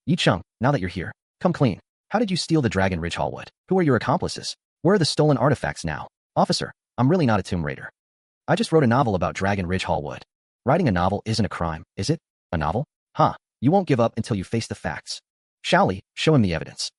Yi Cheng, now that you're here, come clean. How did you steal the Dragon Ridge Hallwood? Who are your accomplices? Where are the stolen artifacts now? Officer, I'm really not a tomb raider. I just wrote a novel about Dragon Ridge Hallwood. Writing a novel isn't a crime, is it? A novel? Huh. You won't give up until you face the facts. Li, show him the evidence.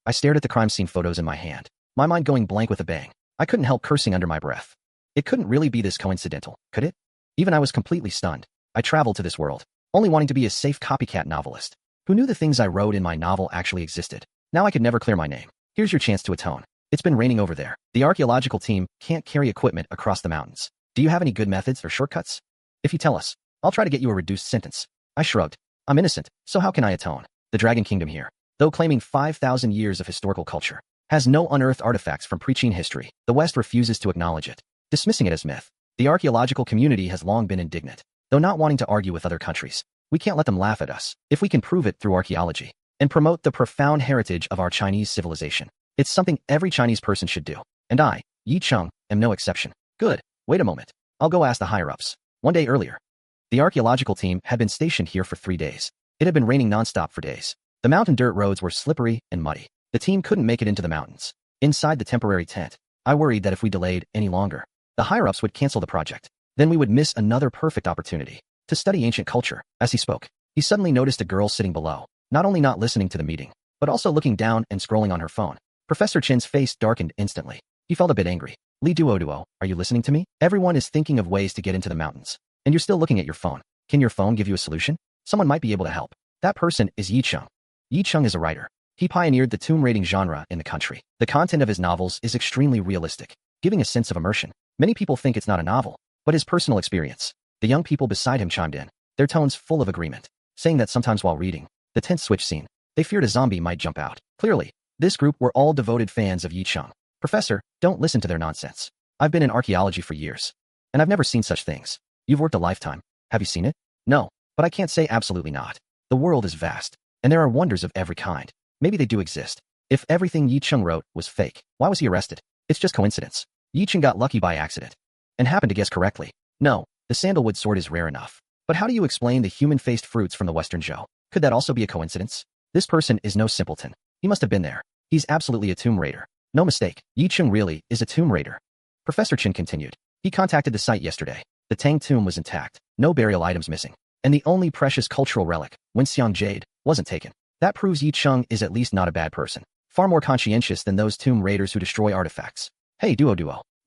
I stared at the crime scene photos in my hand, my mind going blank with a bang. I couldn't help cursing under my breath. It couldn't really be this coincidental, could it? Even I was completely stunned. I traveled to this world, only wanting to be a safe copycat novelist. Who knew the things I wrote in my novel actually existed? Now I could never clear my name. Here's your chance to atone. It's been raining over there. The archaeological team can't carry equipment across the mountains. Do you have any good methods or shortcuts? If you tell us, I'll try to get you a reduced sentence. I shrugged. I'm innocent, so how can I atone? The Dragon Kingdom here, though claiming 5,000 years of historical culture, has no unearthed artifacts from pre-Qin history. The West refuses to acknowledge it, dismissing it as myth. The archaeological community has long been indignant, though not wanting to argue with other countries. We can't let them laugh at us if we can prove it through archaeology and promote the profound heritage of our Chinese civilization. It's something every Chinese person should do, and I, Yi Cheng, am no exception. Good. Wait a moment. I'll go ask the higher-ups. One day earlier, the archaeological team had been stationed here for 3 days. It had been raining nonstop for days. The mountain dirt roads were slippery and muddy. The team couldn't make it into the mountains. Inside the temporary tent, I worried that if we delayed any longer, the higher-ups would cancel the project. Then we would miss another perfect opportunity to study ancient culture. As he spoke, he suddenly noticed a girl sitting below, not only not listening to the meeting, but also looking down and scrolling on her phone. Professor Chin's face darkened instantly. He felt a bit angry. Li Duo, are you listening to me? Everyone is thinking of ways to get into the mountains, and you're still looking at your phone. Can your phone give you a solution? Someone might be able to help. That person is Yi Cheng. Yi Cheng is a writer. He pioneered the tomb raiding genre in the country. The content of his novels is extremely realistic, giving a sense of immersion. Many people think it's not a novel, but his personal experience. The young people beside him chimed in, their tones full of agreement, saying that sometimes while reading the tent switch scene, they feared a zombie might jump out. Clearly, this group were all devoted fans of Yi Cheng. Professor, don't listen to their nonsense. I've been in archaeology for years, and I've never seen such things. You've worked a lifetime. Have you seen it? No, but I can't say absolutely not. The world is vast, and there are wonders of every kind. Maybe they do exist. If everything Yi Cheng wrote was fake, why was he arrested? It's just coincidence. Yi Cheng got lucky by accident and happened to guess correctly. No, the sandalwood sword is rare enough. But how do you explain the human-faced fruits from the Western Zhou? Could that also be a coincidence? This person is no simpleton. He must have been there. He's absolutely a tomb raider. No mistake, Yi Cheng really is a tomb raider. Professor Chin continued. He contacted the site yesterday. The Tang tomb was intact, no burial items missing, and the only precious cultural relic, Wenxiang jade, wasn't taken. That proves Yi Cheng is at least not a bad person, far more conscientious than those tomb raiders who destroy artifacts. Hey Duo,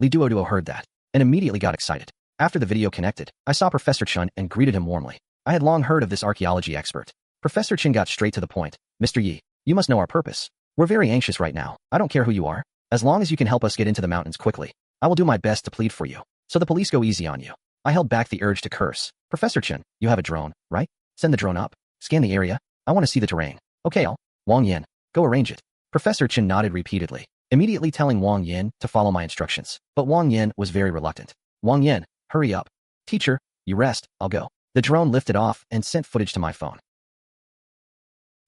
Li Duo heard that, and immediately got excited. After the video connected, I saw Professor Chen and greeted him warmly. I had long heard of this archaeology expert. Professor Chen got straight to the point. Mr. Yi, you must know our purpose. We're very anxious right now. I don't care who you are. As long as you can help us get into the mountains quickly, I will do my best to plead for you. So the police go easy on you. I held back the urge to curse. Professor Chen, you have a drone, right? Send the drone up. Scan the area. I want to see the terrain. Okay, Wang Yin, go arrange it. Professor Chen nodded repeatedly, immediately telling Wang Yin to follow my instructions. But Wang Yin was very reluctant. Wang Yin, hurry up. Teacher, you rest, I'll go. The drone lifted off and sent footage to my phone.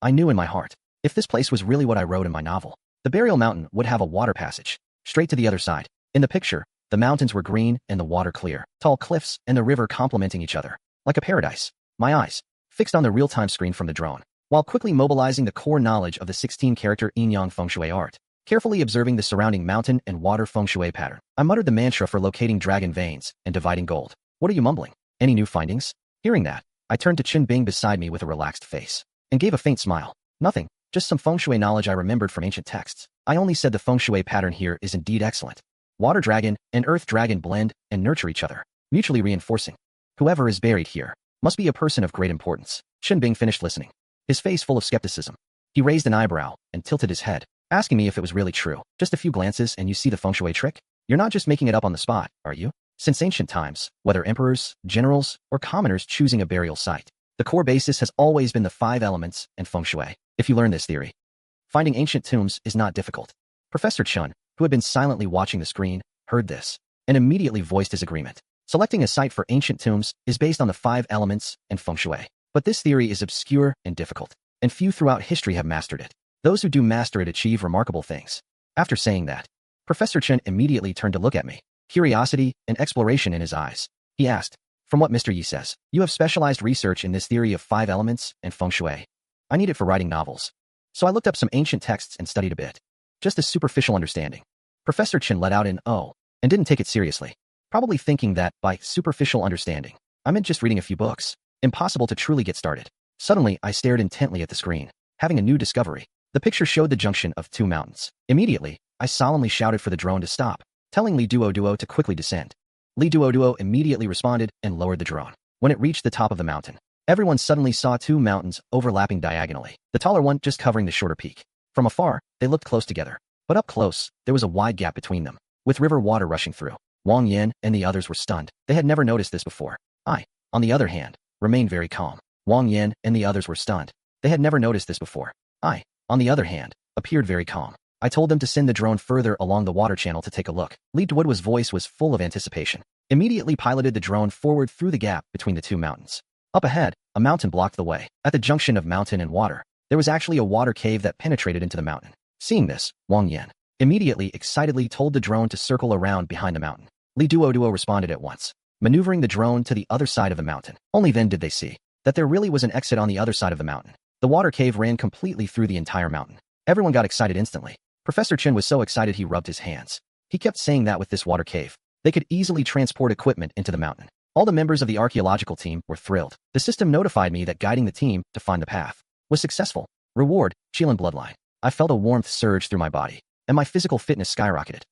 I knew in my heart, if this place was really what I wrote in my novel, the burial mountain would have a water passage, straight to the other side. In the picture, the mountains were green and the water clear, tall cliffs and the river complementing each other, like a paradise. My eyes, fixed on the real-time screen from the drone, while quickly mobilizing the core knowledge of the 16-character yin-yang feng shui art, carefully observing the surrounding mountain and water feng shui pattern. I muttered the mantra for locating dragon veins and dividing gold. What are you mumbling? Any new findings? Hearing that, I turned to Qin Bing beside me with a relaxed face, and gave a faint smile. Nothing, just some feng shui knowledge I remembered from ancient texts. I only said the feng shui pattern here is indeed excellent. Water dragon and earth dragon blend and nurture each other, mutually reinforcing. Whoever is buried here must be a person of great importance. Qin Bing finished listening, his face full of skepticism. He raised an eyebrow and tilted his head, asking me if it was really true. Just a few glances and you see the feng shui trick? You're not just making it up on the spot, are you? Since ancient times, whether emperors, generals, or commoners choosing a burial site, the core basis has always been the 5 elements and feng shui. If you learn this theory, finding ancient tombs is not difficult. Professor Chen, who had been silently watching the screen, heard this, and immediately voiced his agreement. Selecting a site for ancient tombs is based on the 5 elements and feng shui. But this theory is obscure and difficult, and few throughout history have mastered it. Those who do master it achieve remarkable things. After saying that, Professor Chen immediately turned to look at me, curiosity and exploration in his eyes. He asked, From what Mr. Yi says, you have specialized research in this theory of 5 elements and feng shui. I need it for writing novels. So I looked up some ancient texts and studied a bit. Just a superficial understanding. Professor Chen let out an oh, and didn't take it seriously. Probably thinking that, by superficial understanding, I meant just reading a few books. Impossible to truly get started. Suddenly, I stared intently at the screen, having a new discovery. The picture showed the junction of 2 mountains. Immediately, I solemnly shouted for the drone to stop, telling Li Duo to quickly descend. Li Duo immediately responded and lowered the drone. When it reached the top of the mountain, everyone suddenly saw 2 mountains overlapping diagonally, the taller one just covering the shorter peak. From afar, they looked close together, but up close, there was a wide gap between them, with river water rushing through. Wang Yan and the others were stunned. They had never noticed this before. I, on the other hand, remained very calm. Wang Yan and the others were stunned. They had never noticed this before. I, on the other hand, appeared very calm. I told them to send the drone further along the water channel to take a look. Li Duo's voice was full of anticipation. Immediately piloted the drone forward through the gap between the 2 mountains. Up ahead, a mountain blocked the way. At the junction of mountain and water, there was actually a water cave that penetrated into the mountain. Seeing this, Wang Yan immediately excitedly told the drone to circle around behind the mountain. Li Duo responded at once, maneuvering the drone to the other side of the mountain. Only then did they see that there really was an exit on the other side of the mountain. The water cave ran completely through the entire mountain. Everyone got excited instantly. Professor Chen was so excited he rubbed his hands. He kept saying that with this water cave, they could easily transport equipment into the mountain. All the members of the archaeological team were thrilled. The system notified me that guiding the team to find the path was successful. Reward, Qilin bloodline. I felt a warmth surge through my body, and my physical fitness skyrocketed.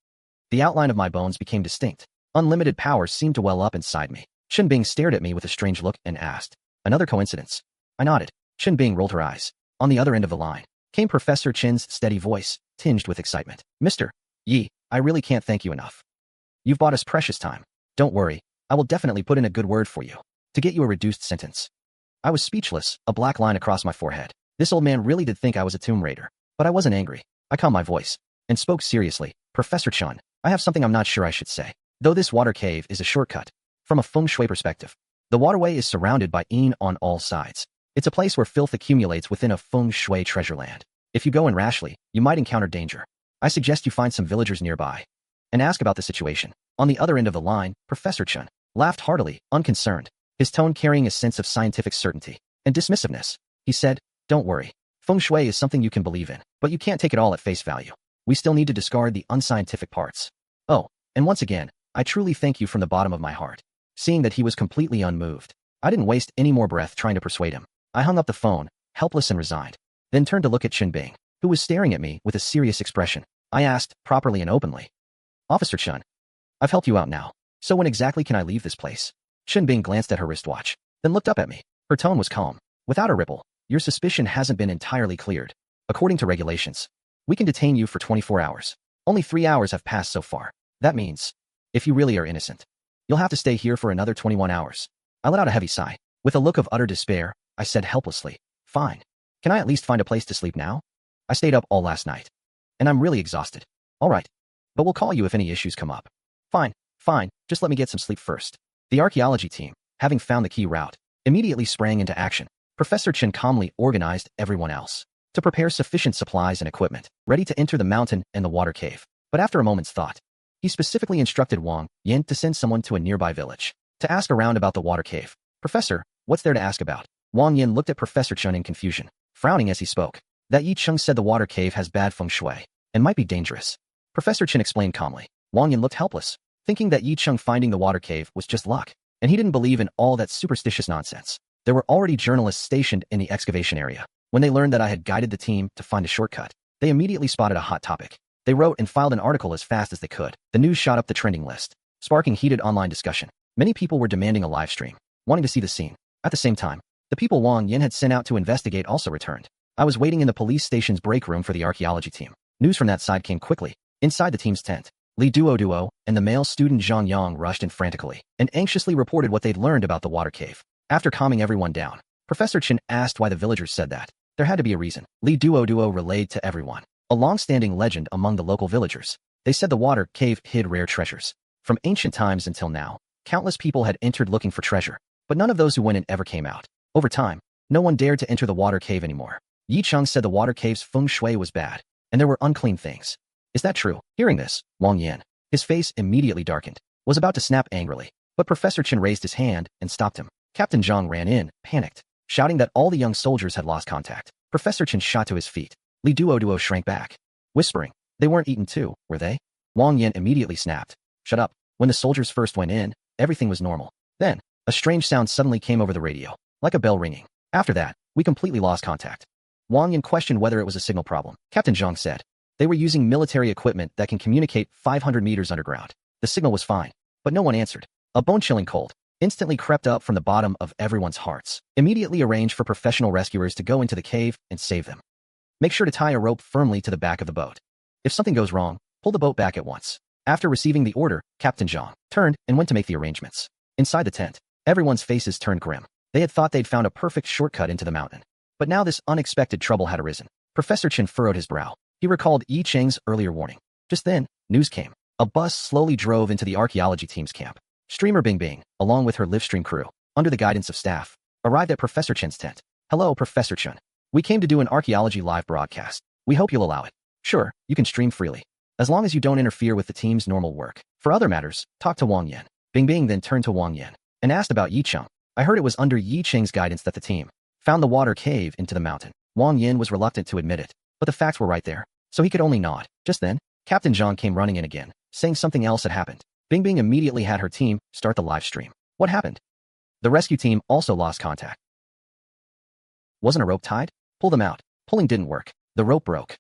The outline of my bones became distinct. Unlimited powers seemed to well up inside me. Chen Bing stared at me with a strange look and asked, "Another coincidence?" I nodded. Chen Bing rolled her eyes. On the other end of the line came Professor Chen's steady voice, tinged with excitement. "Mr. Yi, I really can't thank you enough. You've bought us precious time. Don't worry, I will definitely put in a good word for you to get you a reduced sentence." I was speechless, a black line across my forehead. This old man really did think I was a tomb raider. But I wasn't angry. I calmed my voice and spoke seriously. "Professor Chen, I have something I'm not sure I should say. Though this water cave is a shortcut, from a feng shui perspective, the waterway is surrounded by yin on all sides. It's a place where filth accumulates within a feng shui treasure land. If you go in rashly, you might encounter danger. I suggest you find some villagers nearby and ask about the situation." On the other end of the line, Professor Chen laughed heartily, unconcerned, his tone carrying a sense of scientific certainty and dismissiveness. He said, "Don't worry. Feng shui is something you can believe in, but you can't take it all at face value. We still need to discard the unscientific parts. Oh, and once again, I truly thank you from the bottom of my heart." Seeing that he was completely unmoved, I didn't waste any more breath trying to persuade him. I hung up the phone, helpless and resigned, then turned to look at Chen Bing, who was staring at me with a serious expression. I asked, properly and openly, "Officer Chen, I've helped you out now, so when exactly can I leave this place?" Chen Bing glanced at her wristwatch, then looked up at me. Her tone was calm, without a ripple. "Your suspicion hasn't been entirely cleared. According to regulations, we can detain you for 24 hours. Only 3 hours have passed so far. That means, if you really are innocent, you'll have to stay here for another 21 hours. I let out a heavy sigh. With a look of utter despair, I said helplessly, "Fine. Can I at least find a place to sleep now? I stayed up all last night, and I'm really exhausted." "All right. But we'll call you if any issues come up." Fine. Just let me get some sleep first." The archaeology team, having found the key route, immediately sprang into action. Professor Chen calmly organized everyone else to prepare sufficient supplies and equipment, ready to enter the mountain and the water cave. But after a moment's thought, he specifically instructed Wang Yan to send someone to a nearby village to ask around about the water cave. "Professor, what's there to ask about?" Wang Yan looked at Professor Chen in confusion, frowning as he spoke. "That Yi Cheng said the water cave has bad feng shui and might be dangerous." Professor Chen explained calmly. Wang Yan looked helpless, thinking that Yi Cheng finding the water cave was just luck, and he didn't believe in all that superstitious nonsense. There were already journalists stationed in the excavation area. When they learned that I had guided the team to find a shortcut, they immediately spotted a hot topic. They wrote and filed an article as fast as they could. The news shot up the trending list, sparking heated online discussion. Many people were demanding a live stream, wanting to see the scene. At the same time, the people Wang Yan had sent out to investigate also returned. I was waiting in the police station's break room for the archaeology team. News from that side came quickly. Inside the team's tent, Li Duo and the male student Zhang Yang rushed in frantically and anxiously reported what they'd learned about the water cave. After calming everyone down, Professor Chen asked why the villagers said that. There had to be a reason. Li Duo relayed to everyone a long-standing legend among the local villagers. They said the water cave hid rare treasures. From ancient times until now, countless people had entered looking for treasure, but none of those who went in ever came out. Over time, no one dared to enter the water cave anymore. Yi Cheng said the water cave's feng shui was bad, and there were unclean things. Is that true? Hearing this, Wang Yan, his face immediately darkened, was about to snap angrily. But Professor Chen raised his hand and stopped him. Captain Zhang ran in, panicked, shouting that all the young soldiers had lost contact. Professor Chen shot to his feet. Li Duo shrank back, whispering, "They weren't eaten too, were they?" Wang Yan immediately snapped. "Shut up." When the soldiers first went in, everything was normal. Then, a strange sound suddenly came over the radio, like a bell ringing. After that, we completely lost contact. Wang Yan questioned whether it was a signal problem. Captain Zhang said, "They were using military equipment that can communicate 500 meters underground. The signal was fine, but no one answered." A bone-chilling cold instantly crept up from the bottom of everyone's hearts. Immediately arrange for professional rescuers to go into the cave and save them. Make sure to tie a rope firmly to the back of the boat. If something goes wrong, pull the boat back at once. After receiving the order, Captain Zhang turned and went to make the arrangements. Inside the tent, everyone's faces turned grim. They had thought they'd found a perfect shortcut into the mountain. But now this unexpected trouble had arisen. Professor Chen furrowed his brow. He recalled Yi Cheng's earlier warning. Just then, news came. A bus slowly drove into the archaeology team's camp. Streamer Bing, along with her livestream crew, under the guidance of staff, arrived at Professor Chen's tent. "Hello, Professor Chen. We came to do an archaeology live broadcast. We hope you'll allow it." "Sure, you can stream freely, as long as you don't interfere with the team's normal work. For other matters, talk to Wang Yan." Bing then turned to Wang Yan and asked about Yi Cheng. "I heard it was under Yi Cheng's guidance that the team found the water cave into the mountain." Wang Yan was reluctant to admit it, but the facts were right there, so he could only nod. Just then, Captain Zhang came running in again, saying something else had happened. Bing immediately had her team start the live stream. What happened? The rescue team also lost contact. Wasn't a rope tied? Pull them out. Pulling didn't work. The rope broke.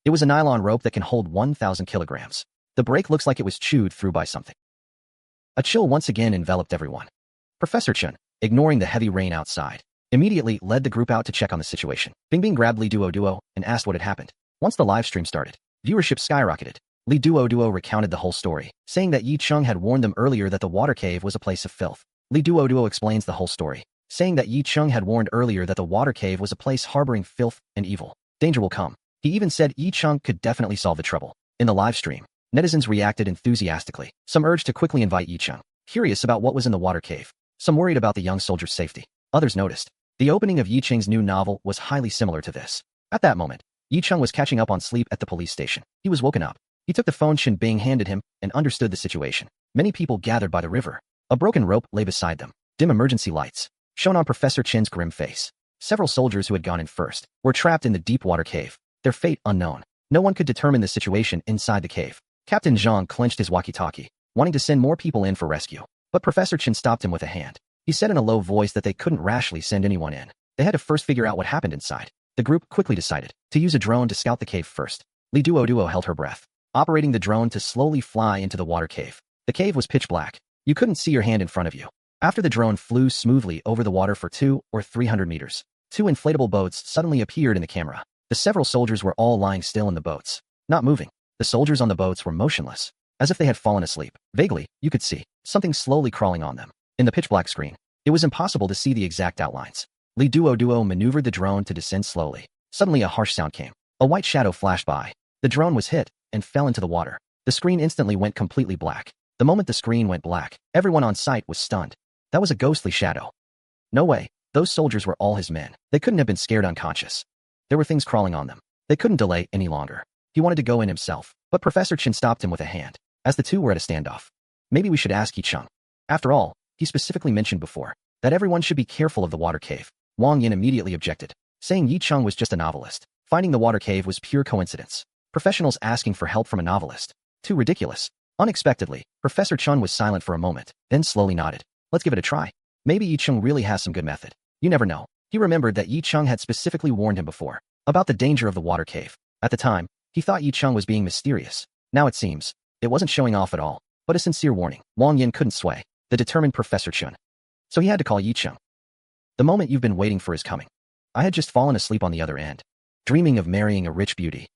It was a nylon rope that can hold 1,000 kilograms. The break looks like it was chewed through by something. A chill once again enveloped everyone. Professor Chen, ignoring the heavy rain outside, immediately led the group out to check on the situation. Bing grabbed Li Duo and asked what had happened. Once the live stream started, viewership skyrocketed. Li Duo recounted the whole story, saying that Yi Cheng had warned them earlier that the water cave was a place of filth. Li Duo explains the whole story, saying that Yi Cheng had warned earlier that the water cave was a place harboring filth and evil. Danger will come. He even said Yi Cheng could definitely solve the trouble. In the live stream, netizens reacted enthusiastically. Some urged to quickly invite Yi Cheng, curious about what was in the water cave. Some worried about the young soldier's safety. Others noticed. The opening of Yi Cheng's new novel was highly similar to this. At that moment, Yi Cheng was catching up on sleep at the police station. He was woken up. He took the phone Xin Bing handed him and understood the situation. Many people gathered by the river. A broken rope lay beside them. Dim emergency lights shone on Professor Chen's grim face. Several soldiers who had gone in first were trapped in the deep water cave, their fate unknown. No one could determine the situation inside the cave. Captain Zhang clenched his walkie-talkie, wanting to send more people in for rescue. But Professor Chen stopped him with a hand. He said in a low voice that they couldn't rashly send anyone in. They had to first figure out what happened inside. The group quickly decided to use a drone to scout the cave first. Li Duo held her breath, operating the drone to slowly fly into the water cave. The cave was pitch black. You couldn't see your hand in front of you. After the drone flew smoothly over the water for 200 or 300 meters, 2 inflatable boats suddenly appeared in the camera. The several soldiers were all lying still in the boats, not moving. The soldiers on the boats were motionless, as if they had fallen asleep. Vaguely, you could see something slowly crawling on them. In the pitch black screen, it was impossible to see the exact outlines. Li Duo maneuvered the drone to descend slowly. Suddenly a harsh sound came. A white shadow flashed by. The drone was hit and fell into the water. The screen instantly went completely black. The moment the screen went black, everyone on site was stunned. That was a ghostly shadow. No way. Those soldiers were all his men. They couldn't have been scared unconscious. There were things crawling on them. They couldn't delay any longer. He wanted to go in himself, but Professor Chen stopped him with a hand, as the two were at a standoff. Maybe we should ask Yi Cheng. After all, he specifically mentioned before that everyone should be careful of the water cave. Wang Yin immediately objected, saying Yi Cheng was just a novelist. Finding the water cave was pure coincidence. Professionals asking for help from a novelist. Too ridiculous. Unexpectedly, Professor Chen was silent for a moment, then slowly nodded. Let's give it a try. Maybe Yi Cheng really has some good method. You never know. He remembered that Yi Cheng had specifically warned him before about the danger of the water cave. At the time, he thought Yi Cheng was being mysterious. Now it seems, it wasn't showing off at all, but a sincere warning. Wang Yin couldn't sway the determined Professor Chen. So he had to call Yi Cheng. The moment you've been waiting for is coming. I had just fallen asleep on the other end, dreaming of marrying a rich beauty.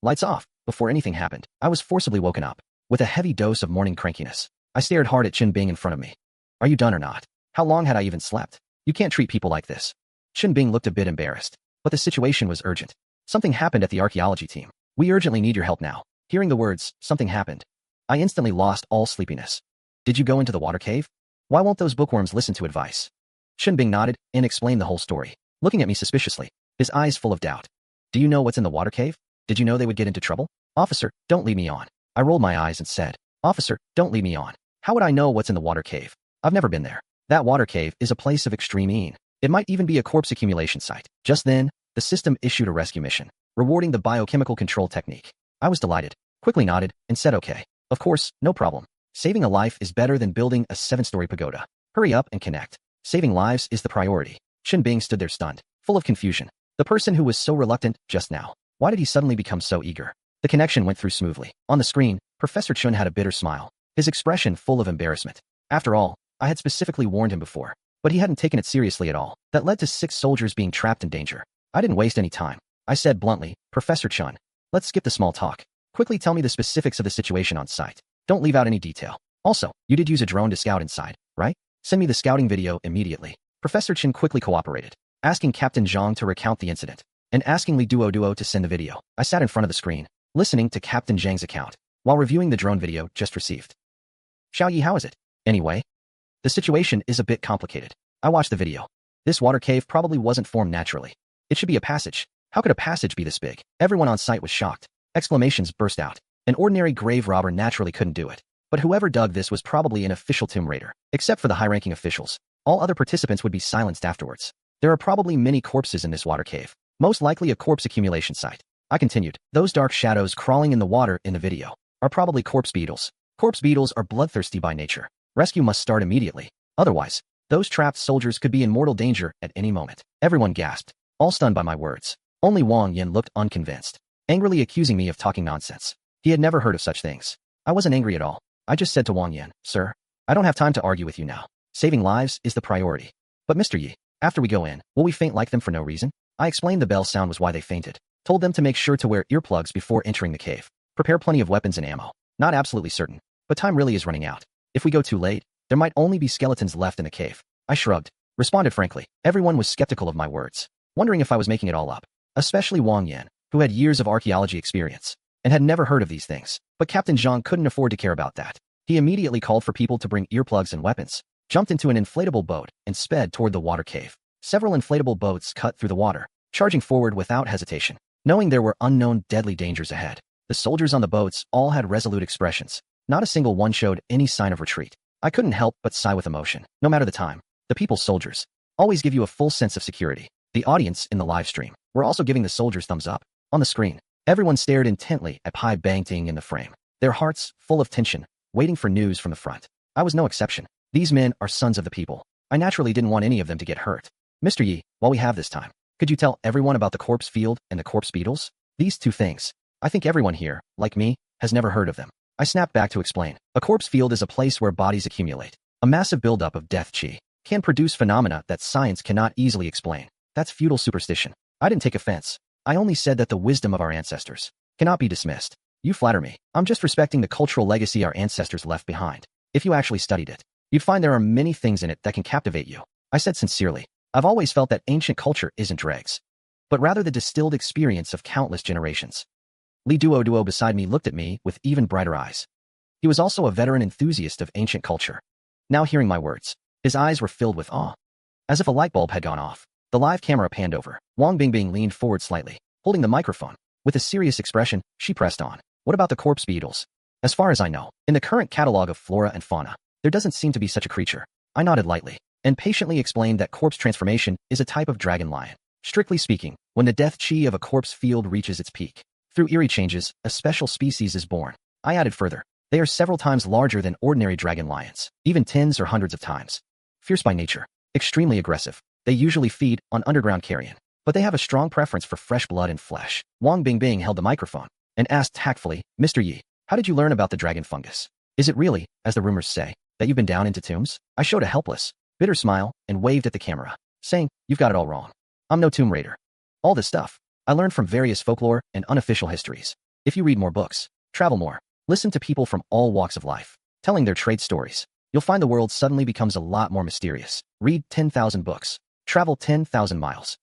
Lights off. Before anything happened, I was forcibly woken up with a heavy dose of morning crankiness. I stared hard at Xin Bing in front of me. Are you done or not? How long had I even slept? You can't treat people like this. Xin Bing looked a bit embarrassed, but the situation was urgent. Something happened at the archaeology team. We urgently need your help now. Hearing the words, something happened, I instantly lost all sleepiness. Did you go into the water cave? Why won't those bookworms listen to advice? Xin Bing nodded and explained the whole story, looking at me suspiciously, his eyes full of doubt. Do you know what's in the water cave? Did you know they would get into trouble? Officer, don't lead me on. I rolled my eyes and said, Officer, don't lead me on. How would I know what's in the water cave? I've never been there. That water cave is a place of extreme ease. It might even be a corpse accumulation site. Just then, the system issued a rescue mission, rewarding the biochemical control technique. I was delighted, quickly nodded, and said okay. Of course, no problem. Saving a life is better than building a 7-story pagoda. Hurry up and connect. Saving lives is the priority. Shin Bing stood there stunned, full of confusion. The person who was so reluctant just now. Why did he suddenly become so eager? The connection went through smoothly. On the screen, Professor Chun had a bitter smile, his expression full of embarrassment. After all, I had specifically warned him before, but he hadn't taken it seriously at all. That led to 6 soldiers being trapped in danger. I didn't waste any time. I said bluntly, Professor Chun, let's skip the small talk. Quickly tell me the specifics of the situation on site. Don't leave out any detail. Also, you did use a drone to scout inside, right? Send me the scouting video immediately. Professor Chin quickly cooperated, asking Captain Zhang to recount the incident, and asking Li Duo to send the video. I sat in front of the screen, listening to Captain Zhang's account, while reviewing the drone video just received. Xiao Yi, how is it? Anyway, the situation is a bit complicated. I watched the video. This water cave probably wasn't formed naturally. It should be a passage. How could a passage be this big? Everyone on site was shocked. Exclamations burst out. An ordinary grave robber naturally couldn't do it. But whoever dug this was probably an official tomb raider. Except for the high-ranking officials, all other participants would be silenced afterwards. There are probably many corpses in this water cave. Most likely a corpse accumulation site. I continued. Those dark shadows crawling in the water in the video are probably corpse beetles. Corpse beetles are bloodthirsty by nature. Rescue must start immediately. Otherwise, those trapped soldiers could be in mortal danger at any moment. Everyone gasped, all stunned by my words. Only Wang Yin looked unconvinced, angrily accusing me of talking nonsense. He had never heard of such things. I wasn't angry at all. I just said to Wang Yin, Sir, I don't have time to argue with you now. Saving lives is the priority. But Mr. Yi, after we go in, will we faint like them for no reason? I explained the bell sound was why they fainted. Told them to make sure to wear earplugs before entering the cave. Prepare plenty of weapons and ammo. Not absolutely certain, but time really is running out. If we go too late, there might only be skeletons left in the cave. I shrugged, responded frankly. Everyone was skeptical of my words, wondering if I was making it all up. Especially Wang Yan, who had years of archaeology experience, and had never heard of these things. But Captain Zhang couldn't afford to care about that. He immediately called for people to bring earplugs and weapons, jumped into an inflatable boat, and sped toward the water cave. Several inflatable boats cut through the water, charging forward without hesitation. Knowing there were unknown deadly dangers ahead, the soldiers on the boats all had resolute expressions. Not a single one showed any sign of retreat. I couldn't help but sigh with emotion. No matter the time, the people's soldiers always give you a full sense of security. The audience in the live stream were also giving the soldiers thumbs up. On the screen, everyone stared intently at Pai Bangting in the frame, their hearts full of tension, waiting for news from the front. I was no exception. These men are sons of the people. I naturally didn't want any of them to get hurt. Mr. Yi, while we have this time, could you tell everyone about the corpse field and the corpse beetles? These two things. I think everyone here, like me, has never heard of them. I snapped back to explain. A corpse field is a place where bodies accumulate. A massive buildup of death qi can produce phenomena that science cannot easily explain. That's feudal superstition. I didn't take offense. I only said that the wisdom of our ancestors cannot be dismissed. You flatter me. I'm just respecting the cultural legacy our ancestors left behind. If you actually studied it, you'd find there are many things in it that can captivate you. I said sincerely. I've always felt that ancient culture isn't dregs, but rather the distilled experience of countless generations. Li Duo beside me looked at me with even brighter eyes. He was also a veteran enthusiast of ancient culture. Now hearing my words, his eyes were filled with awe. As if a light bulb had gone off, the live camera panned over. Wang Bingbing leaned forward slightly, holding the microphone. With a serious expression, she pressed on. What about the corpse beetles? As far as I know, in the current catalog of flora and fauna, there doesn't seem to be such a creature. I nodded lightly, and patiently explained that corpse transformation is a type of dragon lion. Strictly speaking, when the death qi of a corpse field reaches its peak, through eerie changes, a special species is born. I added further. They are several times larger than ordinary dragon lions, even tens or hundreds of times. Fierce by nature, extremely aggressive. They usually feed on underground carrion, but they have a strong preference for fresh blood and flesh. Wang Bingbing held the microphone and asked tactfully, Mr. Yi, how did you learn about the dragon fungus? Is it really, as the rumors say, that you've been down into tombs? I showed a helpless, bitter smile and waved at the camera, saying, You've got it all wrong. I'm no tomb raider. All this stuff I learned from various folklore and unofficial histories. If you read more books, travel more, listen to people from all walks of life, telling their trade stories, you'll find the world suddenly becomes a lot more mysterious. Read 10,000 books. Travel 10,000 miles.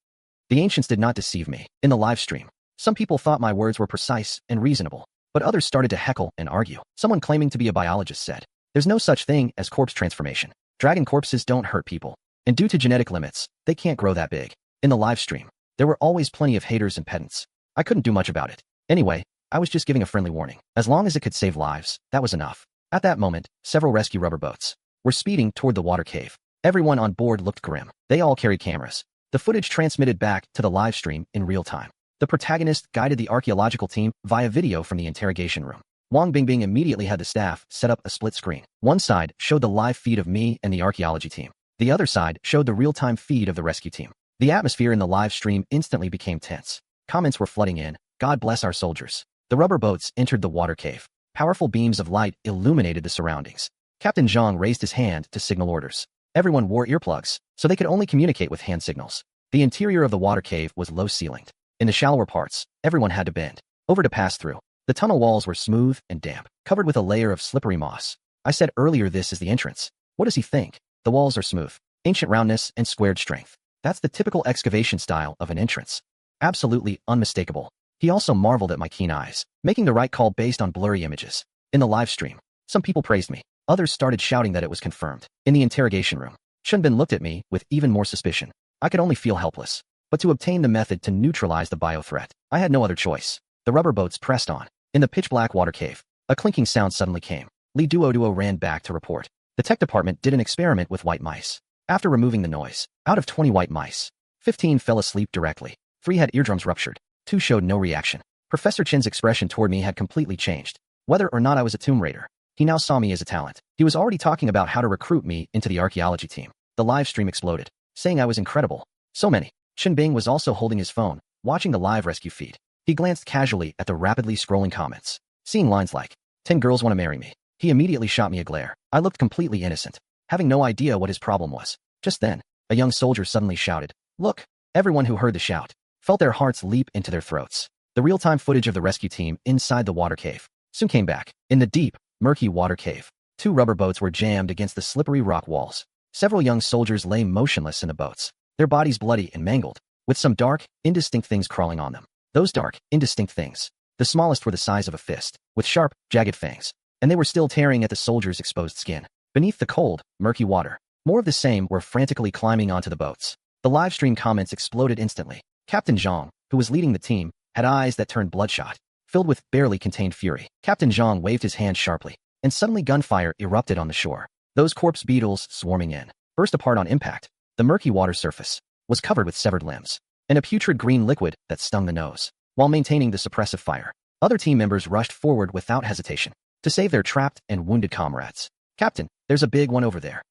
The ancients did not deceive me. In the live stream, some people thought my words were precise and reasonable, but others started to heckle and argue. Someone claiming to be a biologist said, There's no such thing as corpse transformation. Dragon corpses don't hurt people, and due to genetic limits, they can't grow that big. In the live stream, there were always plenty of haters and pedants. I couldn't do much about it. Anyway, I was just giving a friendly warning. As long as it could save lives, that was enough. At that moment, several rescue rubber boats were speeding toward the water cave. Everyone on board looked grim. They all carried cameras. The footage transmitted back to the live stream in real time. The protagonist guided the archaeological team via video from the interrogation room. Wang Bingbing immediately had the staff set up a split screen. One side showed the live feed of me and the archaeology team. The other side showed the real-time feed of the rescue team. The atmosphere in the live stream instantly became tense. Comments were flooding in. God bless our soldiers. The rubber boats entered the water cave. Powerful beams of light illuminated the surroundings. Captain Zhang raised his hand to signal orders. Everyone wore earplugs, so they could only communicate with hand signals. The interior of the water cave was low-ceilinged. In the shallower parts, everyone had to bend over to pass through. The tunnel walls were smooth and damp, covered with a layer of slippery moss. I said earlier this is the entrance. What does he think? The walls are smooth, ancient roundness and squared strength. That's the typical excavation style of an entrance. Absolutely unmistakable. He also marveled at my keen eyes, making the right call based on blurry images. In the live stream, some people praised me. Others started shouting that it was confirmed. In the interrogation room, Chunbin looked at me with even more suspicion. I could only feel helpless. But to obtain the method to neutralize the bio-threat, I had no other choice. The rubber boats pressed on. In the pitch-black water cave, a clinking sound suddenly came. Li Duo ran back to report. The tech department did an experiment with white mice. After removing the noise, out of 20 white mice, 15 fell asleep directly. 3 had eardrums ruptured. 2 showed no reaction. Professor Chin's expression toward me had completely changed. Whether or not I was a tomb raider, he now saw me as a talent. He was already talking about how to recruit me into the archaeology team. The live stream exploded, saying I was incredible. So many. Chen Bing was also holding his phone, watching the live rescue feed. He glanced casually at the rapidly scrolling comments. Seeing lines like, 10 girls want to marry me. He immediately shot me a glare. I looked completely innocent, having no idea what his problem was. Just then, a young soldier suddenly shouted, "Look!" Everyone who heard the shout felt their hearts leap into their throats. The real-time footage of the rescue team inside the water cave soon came back. In the deep, murky water cave, 2 rubber boats were jammed against the slippery rock walls. Several young soldiers lay motionless in the boats, their bodies bloody and mangled, with some dark, indistinct things crawling on them. Those dark, indistinct things, the smallest were the size of a fist, with sharp, jagged fangs, and they were still tearing at the soldiers' exposed skin. Beneath the cold, murky water, more of the same were frantically climbing onto the boats. The live stream comments exploded instantly. Captain Zhang, who was leading the team, had eyes that turned bloodshot, filled with barely contained fury. Captain Zhang waved his hand sharply, and suddenly gunfire erupted on the shore. Those corpse beetles swarming in, burst apart on impact. The murky water surface was covered with severed limbs and a putrid green liquid that stung the nose. While maintaining the suppressive fire, other team members rushed forward without hesitation to save their trapped and wounded comrades. "Captain, there's a big one over there."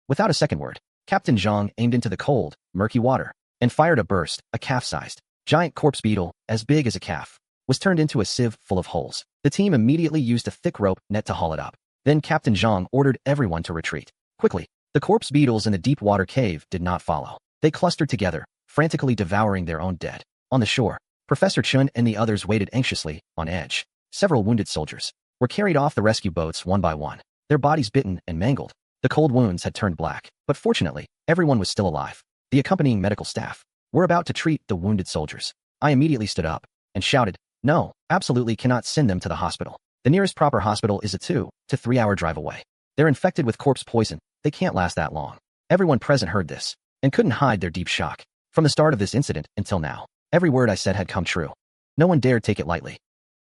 Without a second word, Captain Zhang aimed into the cold, murky water and fired a burst. A calf-sized, giant corpse beetle, as big as a calf, was turned into a sieve full of holes. The team immediately used a thick rope net to haul it up. Then Captain Zhang ordered everyone to retreat quickly. The corpse beetles in the deep water cave did not follow. They clustered together, frantically devouring their own dead. On the shore, Professor Chun and the others waited anxiously, on edge. Several wounded soldiers were carried off the rescue boats one by one, their bodies bitten and mangled. The cold wounds had turned black, but fortunately, everyone was still alive. The accompanying medical staff were about to treat the wounded soldiers. I immediately stood up and shouted, "No, absolutely cannot send them to the hospital. The nearest proper hospital is a 2 to 3 hour drive away. They're infected with corpse poison. They can't last that long." Everyone present heard this and couldn't hide their deep shock. From the start of this incident until now, every word I said had come true. No one dared take it lightly.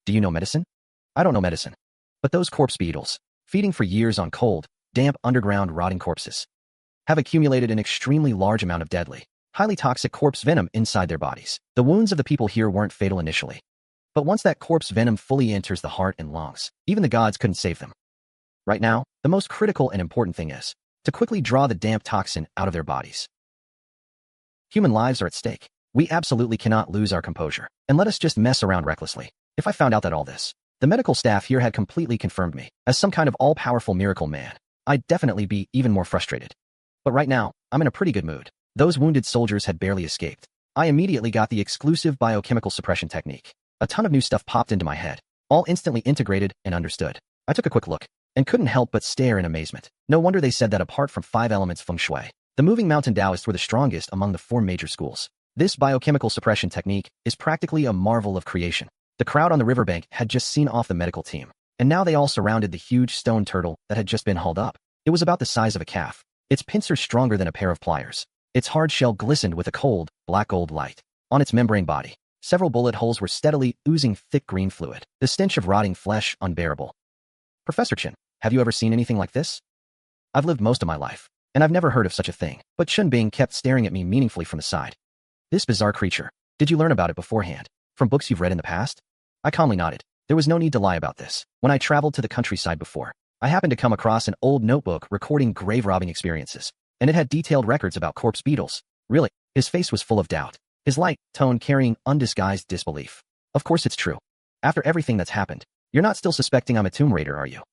Do you know medicine? I don't know medicine. But those corpse beetles, feeding for years on cold, damp underground rotting corpses, have accumulated an extremely large amount of deadly, highly toxic corpse venom inside their bodies. The wounds of the people here weren't fatal initially, but once that corpse venom fully enters the heart and lungs, even the gods couldn't save them. Right now, the most critical and important thing is to quickly draw the damp toxin out of their bodies. Human lives are at stake. We absolutely cannot lose our composure and let us just mess around recklessly. If I found out that all this, the medical staff here had completely confirmed me as some kind of all-powerful miracle man, I'd definitely be even more frustrated. But right now, I'm in a pretty good mood. Those wounded soldiers had barely escaped. I immediately got the exclusive biochemical suppression technique. A ton of new stuff popped into my head, all instantly integrated and understood. I took a quick look and couldn't help but stare in amazement. No wonder they said that apart from 5 elements feng shui, the moving mountain Taoists were the strongest among the 4 major schools. This biochemical suppression technique is practically a marvel of creation. The crowd on the riverbank had just seen off the medical team, and now they all surrounded the huge stone turtle that had just been hauled up. It was about the size of a calf, its pincers stronger than a pair of pliers. Its hard shell glistened with a cold, black gold light. On its membrane body, several bullet holes were steadily oozing thick green fluid, the stench of rotting flesh unbearable. "Professor Chin, have you ever seen anything like this?" I've lived most of my life, and I've never heard of such a thing. But Chunbing kept staring at me meaningfully from the side. This bizarre creature. Did you learn about it beforehand? From books you've read in the past? I calmly nodded. There was no need to lie about this. When I traveled to the countryside before, I happened to come across an old notebook recording grave robbing experiences, and it had detailed records about corpse beetles. Really? His face was full of doubt, his light tone carrying undisguised disbelief. Of course it's true. After everything that's happened, you're not still suspecting I'm a tomb raider, are you?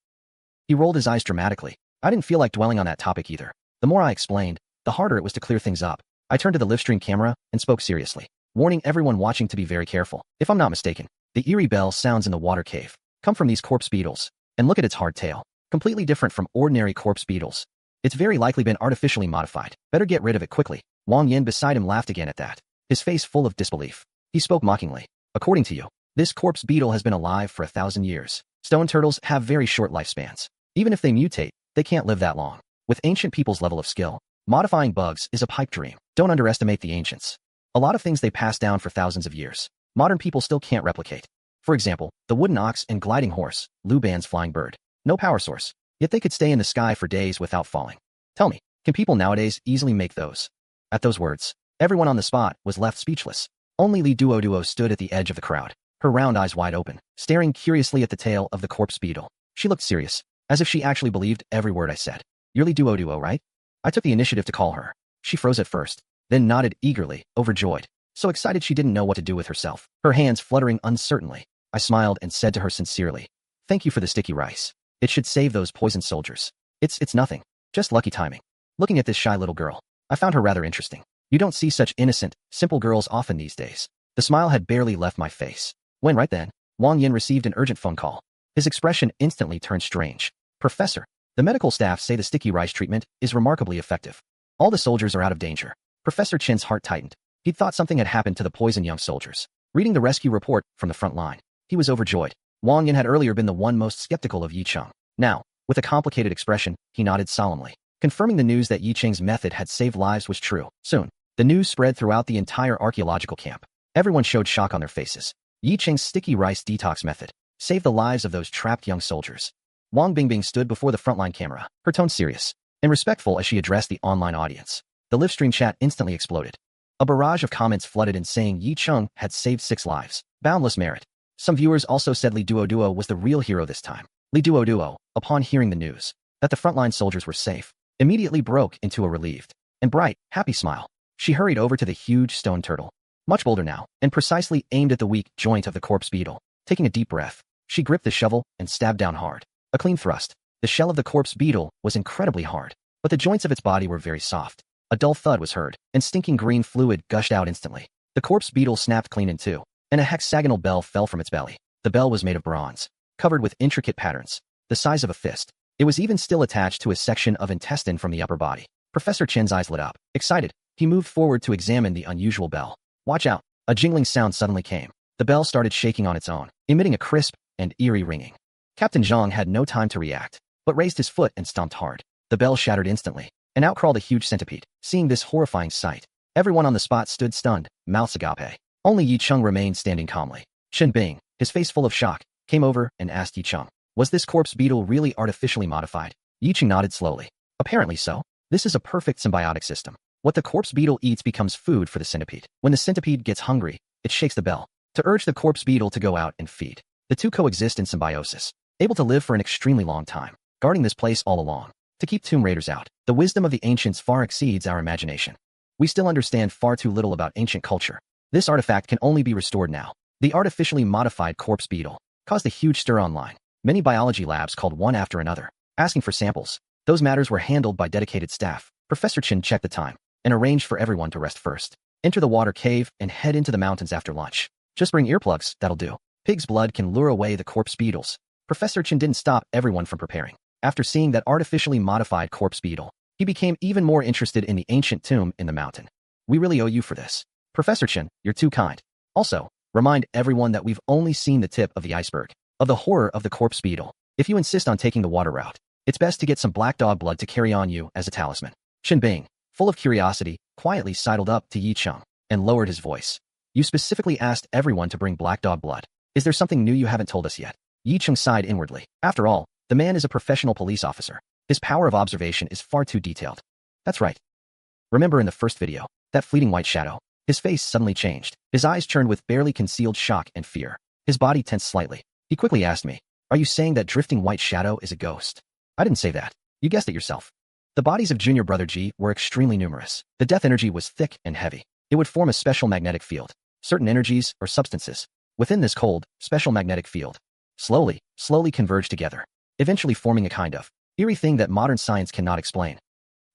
He rolled his eyes dramatically. I didn't feel like dwelling on that topic either. The more I explained, the harder it was to clear things up. I turned to the livestream camera and spoke seriously, warning everyone watching to be very careful. If I'm not mistaken, the eerie bell sounds in the water cave come from these corpse beetles. And look at its hard tail. Completely different from ordinary corpse beetles. It's very likely been artificially modified. Better get rid of it quickly. Wang Yin beside him laughed again at that, his face full of disbelief. He spoke mockingly. According to you, this corpse beetle has been alive for 1,000 years. Stone turtles have very short lifespans. Even if they mutate, they can't live that long. With ancient people's level of skill, modifying bugs is a pipe dream. Don't underestimate the ancients. A lot of things they passed down for thousands of years, modern people still can't replicate. For example, the wooden ox and gliding horse, Lu Ban's flying bird. No power source, yet they could stay in the sky for days without falling. Tell me, can people nowadays easily make those? At those words, everyone on the spot was left speechless. Only Li Duo stood at the edge of the crowd, her round eyes wide open, staring curiously at the tail of the corpse beetle. She looked serious, as if she actually believed every word I said. You're Li Duo, right? I took the initiative to call her. She froze at first, then nodded eagerly, overjoyed, so excited she didn't know what to do with herself, her hands fluttering uncertainly. I smiled and said to her sincerely, "Thank you for the sticky rice. It should save those poisoned soldiers. It's nothing. Just lucky timing." Looking at this shy little girl, I found her rather interesting. You don't see such innocent, simple girls often these days. The smile had barely left my face when right then, Wang Yin received an urgent phone call. His expression instantly turned strange. "Professor, the medical staff say the sticky rice treatment is remarkably effective. All the soldiers are out of danger." Professor Chin's heart tightened. He'd thought something had happened to the poisoned young soldiers. Reading the rescue report from the front line, he was overjoyed. Wang Yin had earlier been the one most skeptical of Yi Cheng. Now, with a complicated expression, he nodded solemnly, confirming the news that Yi Cheng's method had saved lives was true. Soon, the news spread throughout the entire archaeological camp. Everyone showed shock on their faces. Yi Cheng's sticky rice detox method saved the lives of those trapped young soldiers. Wang Bingbing stood before the frontline camera, her tone serious and respectful as she addressed the online audience. The livestream chat instantly exploded. A barrage of comments flooded in saying Yi Cheng had saved 6 lives. Boundless merit. Some viewers also said Li Duo was the real hero this time. Li Duo, upon hearing the news that the frontline soldiers were safe, immediately broke into a relieved and bright, happy smile. She hurried over to the huge stone turtle, much bolder now, and precisely aimed at the weak joint of the corpse beetle. Taking a deep breath, she gripped the shovel and stabbed down hard. A clean thrust. The shell of the corpse beetle was incredibly hard, but the joints of its body were very soft. A dull thud was heard, and stinking green fluid gushed out instantly. The corpse beetle snapped clean in two, and a hexagonal bell fell from its belly. The bell was made of bronze, covered with intricate patterns, the size of a fist. It was even still attached to a section of intestine from the upper body. Professor Chen's eyes lit up. Excited, he moved forward to examine the unusual bell. Watch out! A jingling sound suddenly came. The bell started shaking on its own, emitting a crisp and eerie ringing. Captain Zhang had no time to react, but raised his foot and stomped hard. The bell shattered instantly, and out crawled a huge centipede. Seeing this horrifying sight, everyone on the spot stood stunned, mouths agape. Only Yi Cheng remained standing calmly. Shen Bing, his face full of shock, came over and asked Yi Cheng, "Was this corpse beetle really artificially modified?" Yi Cheng nodded slowly. "Apparently so. This is a perfect symbiotic system. What the corpse beetle eats becomes food for the centipede. When the centipede gets hungry, it shakes the bell to urge the corpse beetle to go out and feed. The two coexist in symbiosis, able to live for an extremely long time, guarding this place all along, to keep tomb raiders out. The wisdom of the ancients far exceeds our imagination. We still understand far too little about ancient culture. This artifact can only be restored now." The artificially modified corpse beetle caused a huge stir online. Many biology labs called one after another, asking for samples. Those matters were handled by dedicated staff. Professor Chen checked the time and arranged for everyone to rest first. Enter the water cave and head into the mountains after lunch. Just bring earplugs, that'll do. Pig's blood can lure away the corpse beetles. Professor Chen didn't stop everyone from preparing. After seeing that artificially modified corpse beetle, he became even more interested in the ancient tomb in the mountain. "We really owe you for this. Professor Chen, you're too kind. Also, remind everyone that we've only seen the tip of the iceberg of the horror of the corpse beetle. If you insist on taking the water route, it's best to get some black dog blood to carry on you as a talisman." Shen Bing, full of curiosity, quietly sidled up to Yi Cheng and lowered his voice. "You specifically asked everyone to bring black dog blood. Is there something new you haven't told us yet?" Yi Cheng sighed inwardly. After all, the man is a professional police officer. His power of observation is far too detailed. That's right. Remember in the first video, that fleeting white shadow? His face suddenly changed. His eyes churned with barely concealed shock and fear. His body tensed slightly. He quickly asked me, "Are you saying that drifting white shadow is a ghost?" I didn't say that. You guessed it yourself. The bodies of Junior Brother G were extremely numerous. The death energy was thick and heavy. It would form a special magnetic field. Certain energies or substances within this cold, special magnetic field slowly converge together, eventually forming a kind of eerie thing that modern science cannot explain.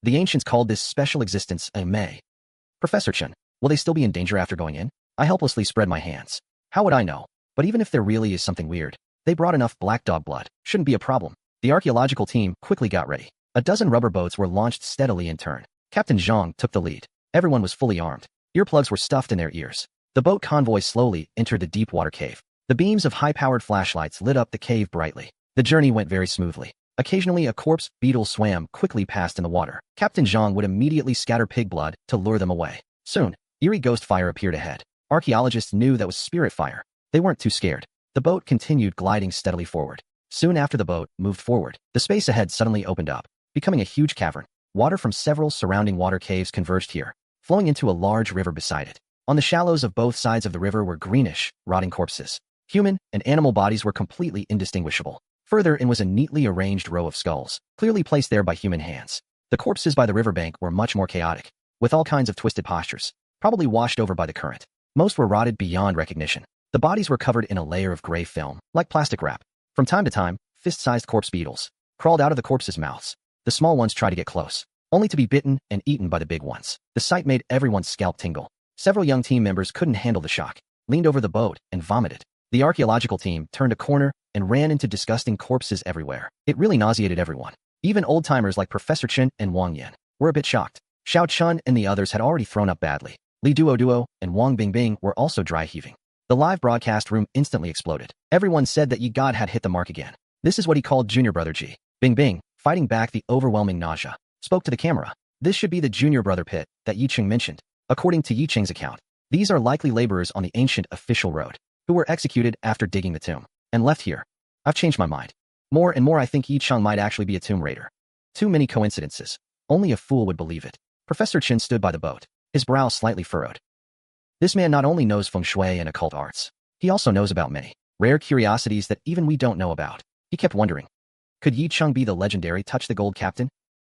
The ancients called this special existence a May. Professor Chen, will they still be in danger after going in? I helplessly spread my hands. How would I know? But even if there really is something weird, they brought enough black dog blood. Shouldn't be a problem. The archaeological team quickly got ready. A dozen rubber boats were launched steadily in turn. Captain Zhang took the lead. Everyone was fully armed. Earplugs were stuffed in their ears. The boat convoy slowly entered the deep water cave. The beams of high-powered flashlights lit up the cave brightly. The journey went very smoothly. Occasionally a corpse beetle swam quickly past in the water. Captain Zhang would immediately scatter pig blood to lure them away. Soon, eerie ghost fire appeared ahead. Archaeologists knew that was spirit fire. They weren't too scared. The boat continued gliding steadily forward. Soon after the boat moved forward, the space ahead suddenly opened up, becoming a huge cavern. Water from several surrounding water caves converged here, flowing into a large river beside it. On the shallows of both sides of the river were greenish, rotting corpses. Human and animal bodies were completely indistinguishable. Further in was a neatly arranged row of skulls, clearly placed there by human hands. The corpses by the riverbank were much more chaotic, with all kinds of twisted postures, probably washed over by the current. Most were rotted beyond recognition. The bodies were covered in a layer of gray film, like plastic wrap. From time to time, fist-sized corpse beetles crawled out of the corpses' mouths. The small ones tried to get close, only to be bitten and eaten by the big ones. The sight made everyone's scalp tingle. Several young team members couldn't handle the shock, leaned over the boat, and vomited. The archaeological team turned a corner and ran into disgusting corpses everywhere. It really nauseated everyone. Even old-timers like Professor Chen and Wang Yan were a bit shocked. Xiao Chun and the others had already thrown up badly. Li Duo and Wang Bingbing were also dry heaving. The live broadcast room instantly exploded. Everyone said that Yi God had hit the mark again. This is what he called Junior Brother G. Bingbing, fighting back the overwhelming nausea, spoke to the camera. This should be the Junior Brother pit that Yi Cheng mentioned. According to Yi Cheng's account, these are likely laborers on the ancient official road, who were executed after digging the tomb, and left here. I've changed my mind. More and more I think Yi Cheng might actually be a tomb raider. Too many coincidences. Only a fool would believe it. Professor Chen stood by the boat, his brow slightly furrowed. This man not only knows feng shui and occult arts, he also knows about many rare curiosities that even we don't know about. He kept wondering, could Yi Cheng be the legendary Touch the Gold captain?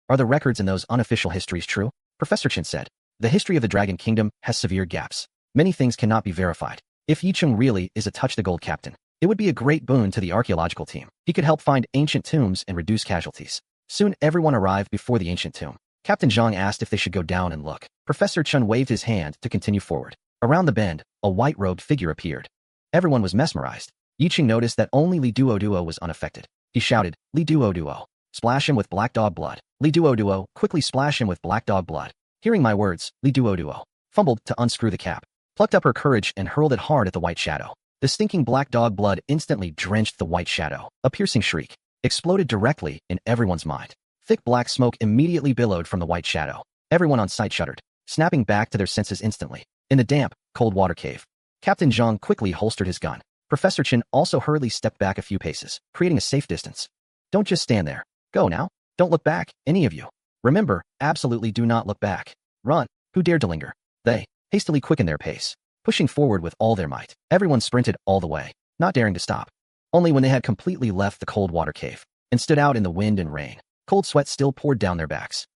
Are the records in those unofficial histories true? Professor Chen said, the history of the Dragon Kingdom has severe gaps. Many things cannot be verified. If Yi Cheng really is a Touch the Gold captain, it would be a great boon to the archaeological team. He could help find ancient tombs and reduce casualties. Soon everyone arrived before the ancient tomb. Captain Zhang asked if they should go down and look. Professor Chen waved his hand to continue forward. Around the bend, a white-robed figure appeared. Everyone was mesmerized. Yi Cheng noticed that only Li Duo was unaffected. He shouted, Li Duo, splash him with black dog blood. Li Duo, quickly splash him with black dog blood. Hearing my words, Li Duo fumbled to unscrew the cap, plucked up her courage and hurled it hard at the white shadow. The stinking black dog blood instantly drenched the white shadow. A piercing shriek exploded directly in everyone's mind. Thick black smoke immediately billowed from the white shadow. Everyone on site shuddered, snapping back to their senses instantly. In the damp, cold water cave, Captain Zhang quickly holstered his gun. Professor Chen also hurriedly stepped back a few paces, creating a safe distance. Don't just stand there. Go now. Don't look back, any of you. Remember, absolutely do not look back. Run. Who dared to linger? They hastily quickened their pace, pushing forward with all their might. Everyone sprinted all the way, not daring to stop. Only when they had completely left the cold water cave and stood out in the wind and rain, cold sweat still poured down their backs.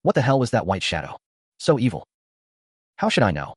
What the hell was that white shadow? So evil. How should I know?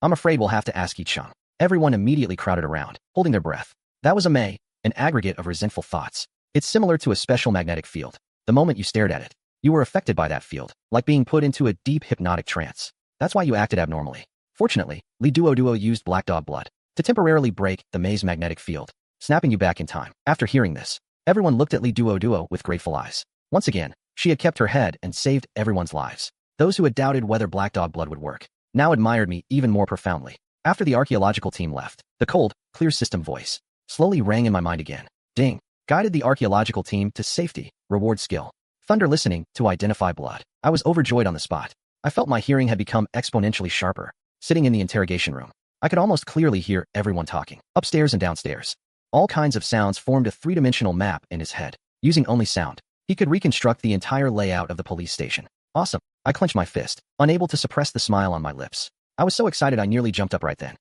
I'm afraid we'll have to ask Yi Cheng. Everyone immediately crowded around, holding their breath. That was a May, an aggregate of resentful thoughts. It's similar to a special magnetic field. The moment you stared at it, you were affected by that field, like being put into a deep hypnotic trance. That's why you acted abnormally. Fortunately, Li Duo used black dog blood to temporarily break the May's magnetic field, snapping you back in time. After hearing this, everyone looked at Li Duo with grateful eyes. Once again, she had kept her head and saved everyone's lives. Those who had doubted whether black dog blood would work now admired me even more profoundly. After the archaeological team left, the cold, clear system voice slowly rang in my mind again. Ding. Guided the archaeological team to safety, reward skill. Thunder listening to identify blood. I was overjoyed on the spot. I felt my hearing had become exponentially sharper. Sitting in the interrogation room, I could almost clearly hear everyone talking, upstairs and downstairs. All kinds of sounds formed a three-dimensional map in his head. Using only sound, He could reconstruct the entire layout of the police station. Awesome. I clenched my fist, unable to suppress the smile on my lips. I was so excited I nearly jumped up right then.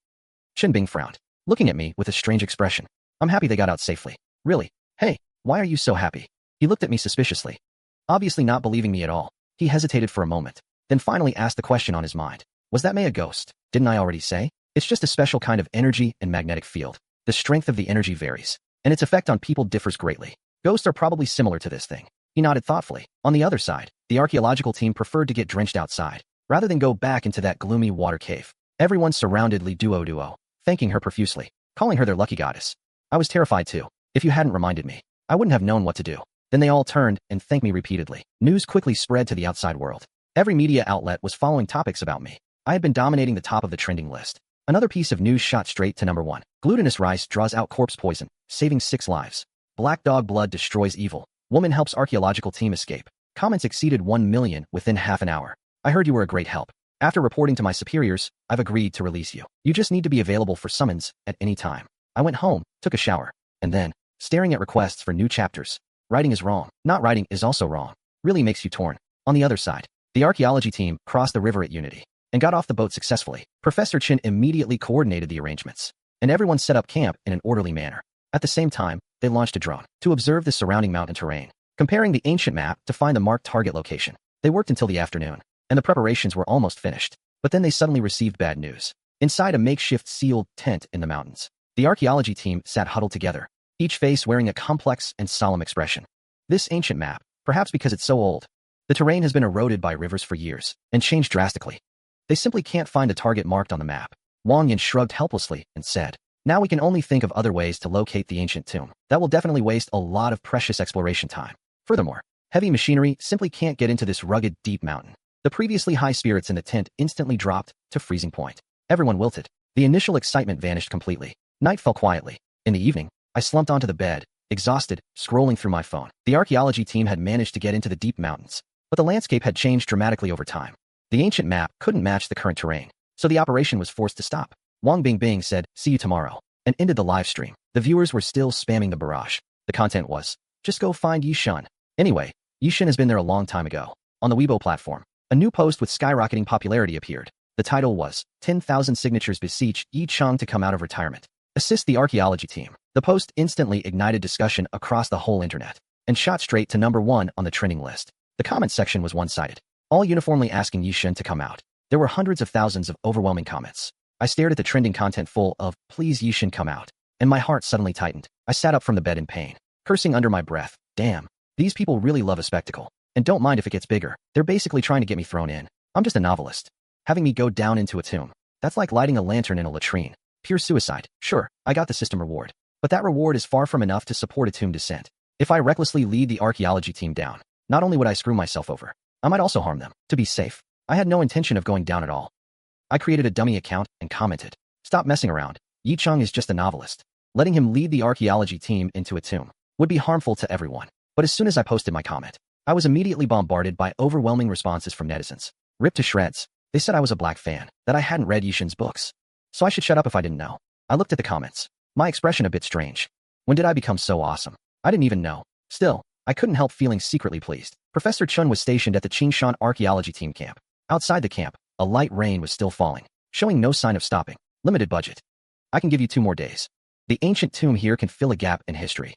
Chen Bing frowned, looking at me with a strange expression. I'm happy they got out safely. Really? Hey, why are you so happy? He looked at me suspiciously, obviously not believing me at all. He hesitated for a moment, then finally asked the question on his mind. Was that May a ghost? Didn't I already say? It's just a special kind of energy and magnetic field. The strength of the energy varies, and its effect on people differs greatly. Ghosts are probably similar to this thing. He nodded thoughtfully. On the other side, the archaeological team preferred to get drenched outside, rather than go back into that gloomy water cave. Everyone surrounded Li Duo, thanking her profusely, calling her their lucky goddess. I was terrified too. If you hadn't reminded me, I wouldn't have known what to do. Then they all turned and thanked me repeatedly. News quickly spread to the outside world. Every media outlet was following topics about me. I had been dominating the top of the trending list. Another piece of news shot straight to number 1. Glutinous rice draws out corpse poison, saving 6 lives. Black dog blood destroys evil. Woman helps archaeological team escape. Comments exceeded 1 million within half an hour. I heard you were a great help. After reporting to my superiors, I've agreed to release you. You just need to be available for summons at any time. I went home, took a shower, and then, staring at requests for new chapters. Writing is wrong. Not writing is also wrong. Really makes you torn. On the other side, the archaeology team crossed the river at Unity and got off the boat successfully. Professor Chen immediately coordinated the arrangements, and everyone set up camp in an orderly manner. At the same time, they launched a drone to observe the surrounding mountain terrain, comparing the ancient map to find the marked target location. They worked until the afternoon, and the preparations were almost finished. But then they suddenly received bad news. Inside a makeshift sealed tent in the mountains, the archaeology team sat huddled together, each face wearing a complex and solemn expression. This ancient map, perhaps because it's so old, the terrain has been eroded by rivers for years and changed drastically. They simply can't find the target marked on the map. Wang Yin shrugged helplessly and said, now we can only think of other ways to locate the ancient tomb. That will definitely waste a lot of precious exploration time. Furthermore, heavy machinery simply can't get into this rugged, deep mountain. The previously high spirits in the tent instantly dropped to freezing point. Everyone wilted. The initial excitement vanished completely. Night fell quietly. In the evening, I slumped onto the bed, exhausted, scrolling through my phone. The archaeology team had managed to get into the deep mountains, but the landscape had changed dramatically over time. The ancient map couldn't match the current terrain, so the operation was forced to stop. Wang Bingbing said, see you tomorrow, and ended the live stream. The viewers were still spamming the barrage. The content was, just go find Yishan. Anyway, Yishan has been there a long time ago. On the Weibo platform, a new post with skyrocketing popularity appeared. The title was, 10,000 signatures beseech Yi Chang to come out of retirement. Assist the archaeology team. The post instantly ignited discussion across the whole internet and shot straight to number 1 on the trending list. The comment section was one-sided, all uniformly asking Yishan to come out. There were hundreds of thousands of overwhelming comments. I stared at the trending content full of, please Yishan come out, and my heart suddenly tightened. I sat up from the bed in pain, cursing under my breath. Damn, these people really love a spectacle, and don't mind if it gets bigger. They're basically trying to get me thrown in. I'm just a novelist. Having me go down into a tomb, that's like lighting a lantern in a latrine. Pure suicide. Sure, I got the system reward, but that reward is far from enough to support a tomb descent. If I recklessly lead the archaeology team down, not only would I screw myself over, I might also harm them. To be safe, I had no intention of going down at all. I created a dummy account and commented, stop messing around. Yi Chang is just a novelist. Letting him lead the archaeology team into a tomb would be harmful to everyone. But as soon as I posted my comment, I was immediately bombarded by overwhelming responses from netizens. Ripped to shreds. They said I was a black fan, that I hadn't read Yishan's books, so I should shut up if I didn't know. I looked at the comments, my expression a bit strange. When did I become so awesome? I didn't even know. Still, I couldn't help feeling secretly pleased. Professor Chun was stationed at the Qingshan archaeology team camp. Outside the camp, a light rain was still falling, showing no sign of stopping. Limited budget. I can give you 2 more days. The ancient tomb here can fill a gap in history.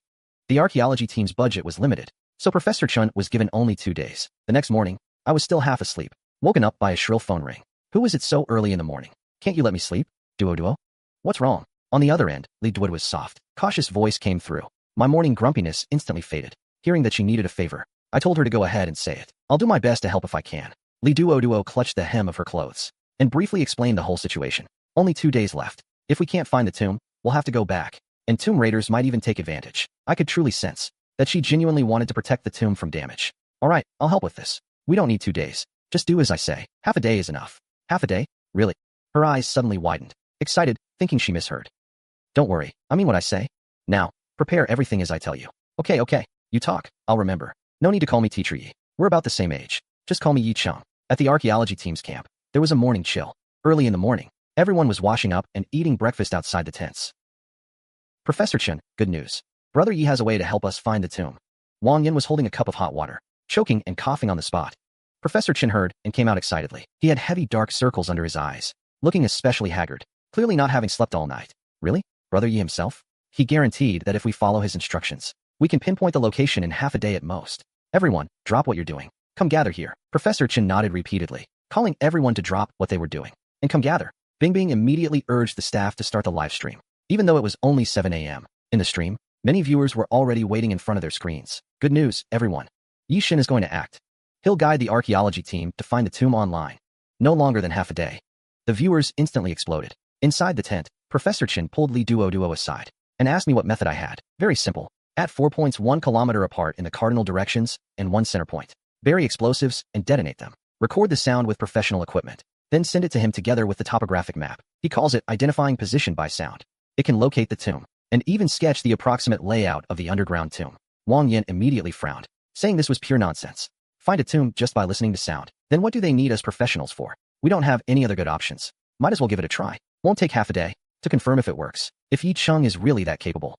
The archaeology team's budget was limited, so Professor Chun was given only 2 days. The next morning, I was still half asleep, woken up by a shrill phone ring. Who is it so early in the morning? Can't you let me sleep? Duo? What's wrong? On the other end, Li Duo was soft, cautious voice came through. My morning grumpiness instantly faded. Hearing that she needed a favor, I told her to go ahead and say it. I'll do my best to help if I can. Li Duo clutched the hem of her clothes and briefly explained the whole situation. Only 2 days left. If we can't find the tomb, we'll have to go back, and tomb raiders might even take advantage. I could truly sense that she genuinely wanted to protect the tomb from damage. All right, I'll help with this. We don't need 2 days. Just do as I say. Half a day is enough. Half a day? Really? Her eyes suddenly widened, excited, thinking she misheard. Don't worry, I mean what I say. Now, prepare everything as I tell you. Okay, you talk, I'll remember. No need to call me Teacher Yi. We're about the same age. Just call me Yi Chang. At the archaeology team's camp, there was a morning chill. Early in the morning, everyone was washing up and eating breakfast outside the tents. Professor Chen, good news. Brother Yi has a way to help us find the tomb. Wang Yin was holding a cup of hot water, choking and coughing on the spot. Professor Chen heard and came out excitedly. He had heavy dark circles under his eyes, looking especially haggard, clearly not having slept all night. Really? Brother Yi himself? He guaranteed that if we follow his instructions, we can pinpoint the location in half a day at most. Everyone, drop what you're doing. Come gather here. Professor Chen nodded repeatedly, calling everyone to drop what they were doing and come gather. Bing Bing immediately urged the staff to start the live stream. Even though it was only 7 a.m. in the stream, many viewers were already waiting in front of their screens. Good news, everyone. Yi Xin is going to act. He'll guide the archaeology team to find the tomb online. No longer than half a day. The viewers instantly exploded. Inside the tent, Professor Chen pulled Li Duo aside and asked me what method I had. Very simple. At 4 points 1 kilometer apart in the cardinal directions and 1 center point. Bury explosives and detonate them. Record the sound with professional equipment. Then send it to him together with the topographic map. He calls it identifying position by sound. It can locate the tomb and even sketch the approximate layout of the underground tomb. Wang Yin immediately frowned, saying this was pure nonsense. Find a tomb just by listening to sound. Then what do they need us professionals for? We don't have any other good options. Might as well give it a try. Won't take half a day to confirm if it works. If Yi Cheng is really that capable,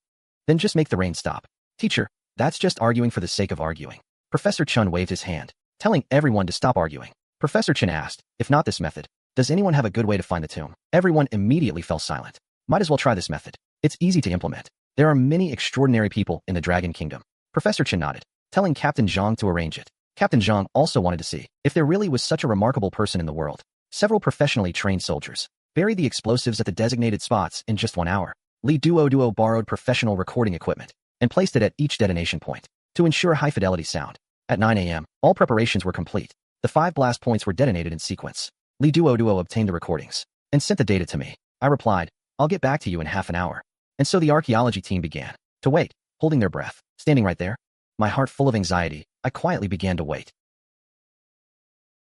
then just make the rain stop. Teacher, that's just arguing for the sake of arguing. Professor Chen waved his hand, telling everyone to stop arguing. Professor Chen asked, if not this method, does anyone have a good way to find the tomb? Everyone immediately fell silent. Might as well try this method. It's easy to implement. There are many extraordinary people in the Dragon Kingdom. Professor Chen nodded, telling Captain Zhang to arrange it. Captain Zhang also wanted to see if there really was such a remarkable person in the world. Several professionally trained soldiers buried the explosives at the designated spots in just 1 hour. Li Duo borrowed professional recording equipment and placed it at each detonation point to ensure high-fidelity sound. At 9 a.m., all preparations were complete. The 5 blast points were detonated in sequence. Li Duo obtained the recordings and sent the data to me. I replied, I'll get back to you in half an hour. And so the archaeology team began to wait, holding their breath, standing right there. My heart full of anxiety, I quietly began to wait.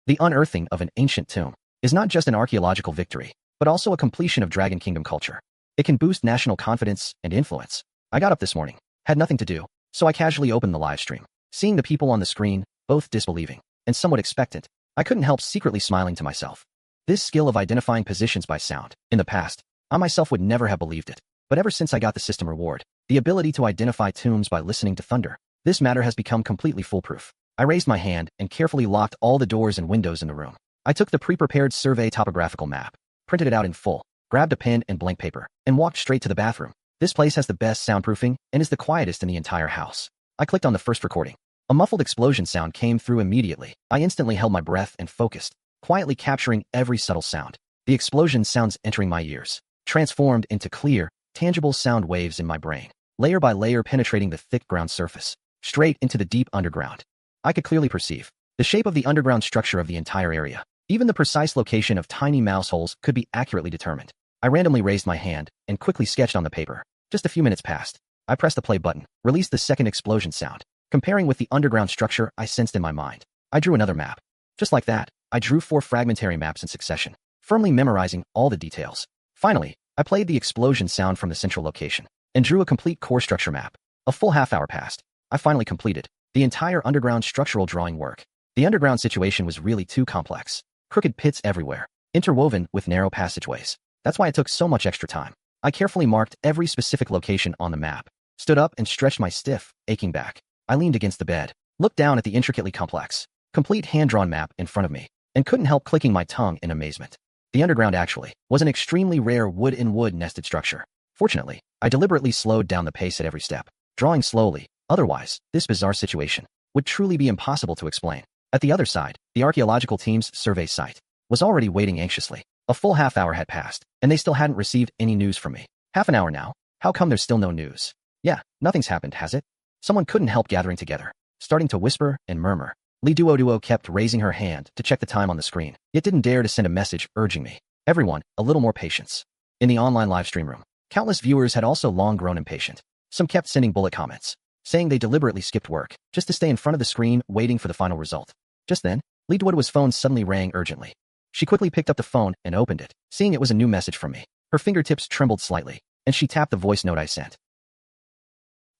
The unearthing of an ancient tomb is not just an archaeological victory, but also a completion of Dragon Kingdom culture. It can boost national confidence and influence. I got up this morning, had nothing to do, so I casually opened the live stream. Seeing the people on the screen, both disbelieving and somewhat expectant, I couldn't help secretly smiling to myself. This skill of identifying positions by sound, in the past, I myself would never have believed it. But ever since I got the system reward, the ability to identify tombs by listening to thunder, this matter has become completely foolproof. I raised my hand and carefully locked all the doors and windows in the room. I took the pre-prepared survey topographical map, printed it out in full, grabbed a pen and blank paper, and walked straight to the bathroom. This place has the best soundproofing and is the quietest in the entire house. I clicked on the first recording. A muffled explosion sound came through immediately. I instantly held my breath and focused, quietly capturing every subtle sound. The explosion sounds entering my ears, transformed into clear, tangible sound waves in my brain, layer by layer penetrating the thick ground surface, straight into the deep underground. I could clearly perceive the shape of the underground structure of the entire area. Even the precise location of tiny mouse holes could be accurately determined. I randomly raised my hand and quickly sketched on the paper. Just a few minutes passed. I pressed the play button, released the second explosion sound. Comparing with the underground structure I sensed in my mind, I drew another map. Just like that, I drew 4 fragmentary maps in succession, firmly memorizing all the details. Finally, I played the explosion sound from the central location and drew a complete core structure map. A full half-hour passed. I finally completed the entire underground structural drawing work. The underground situation was really too complex. Crooked pits everywhere, interwoven with narrow passageways. That's why it took so much extra time. I carefully marked every specific location on the map, stood up and stretched my stiff, aching back. I leaned against the bed, looked down at the intricately complex, complete hand-drawn map in front of me, and couldn't help clicking my tongue in amazement. The underground actually was an extremely rare wood-in-wood nested structure. Fortunately, I deliberately slowed down the pace at every step, drawing slowly. Otherwise, this bizarre situation would truly be impossible to explain. At the other side, the archaeological team's survey site was already waiting anxiously. A full half-hour had passed, and they still hadn't received any news from me. Half an hour now? How come there's still no news? Yeah, nothing's happened, has it? Someone couldn't help gathering together, starting to whisper and murmur. Li Duo kept raising her hand to check the time on the screen, yet didn't dare to send a message urging me. Everyone, a little more patience. In the online live stream room, countless viewers had also long grown impatient. Some kept sending bullet comments, saying they deliberately skipped work, just to stay in front of the screen waiting for the final result. Just then, Li Duo's phone suddenly rang urgently. She quickly picked up the phone and opened it, seeing it was a new message from me. Her fingertips trembled slightly, and she tapped the voice note I sent.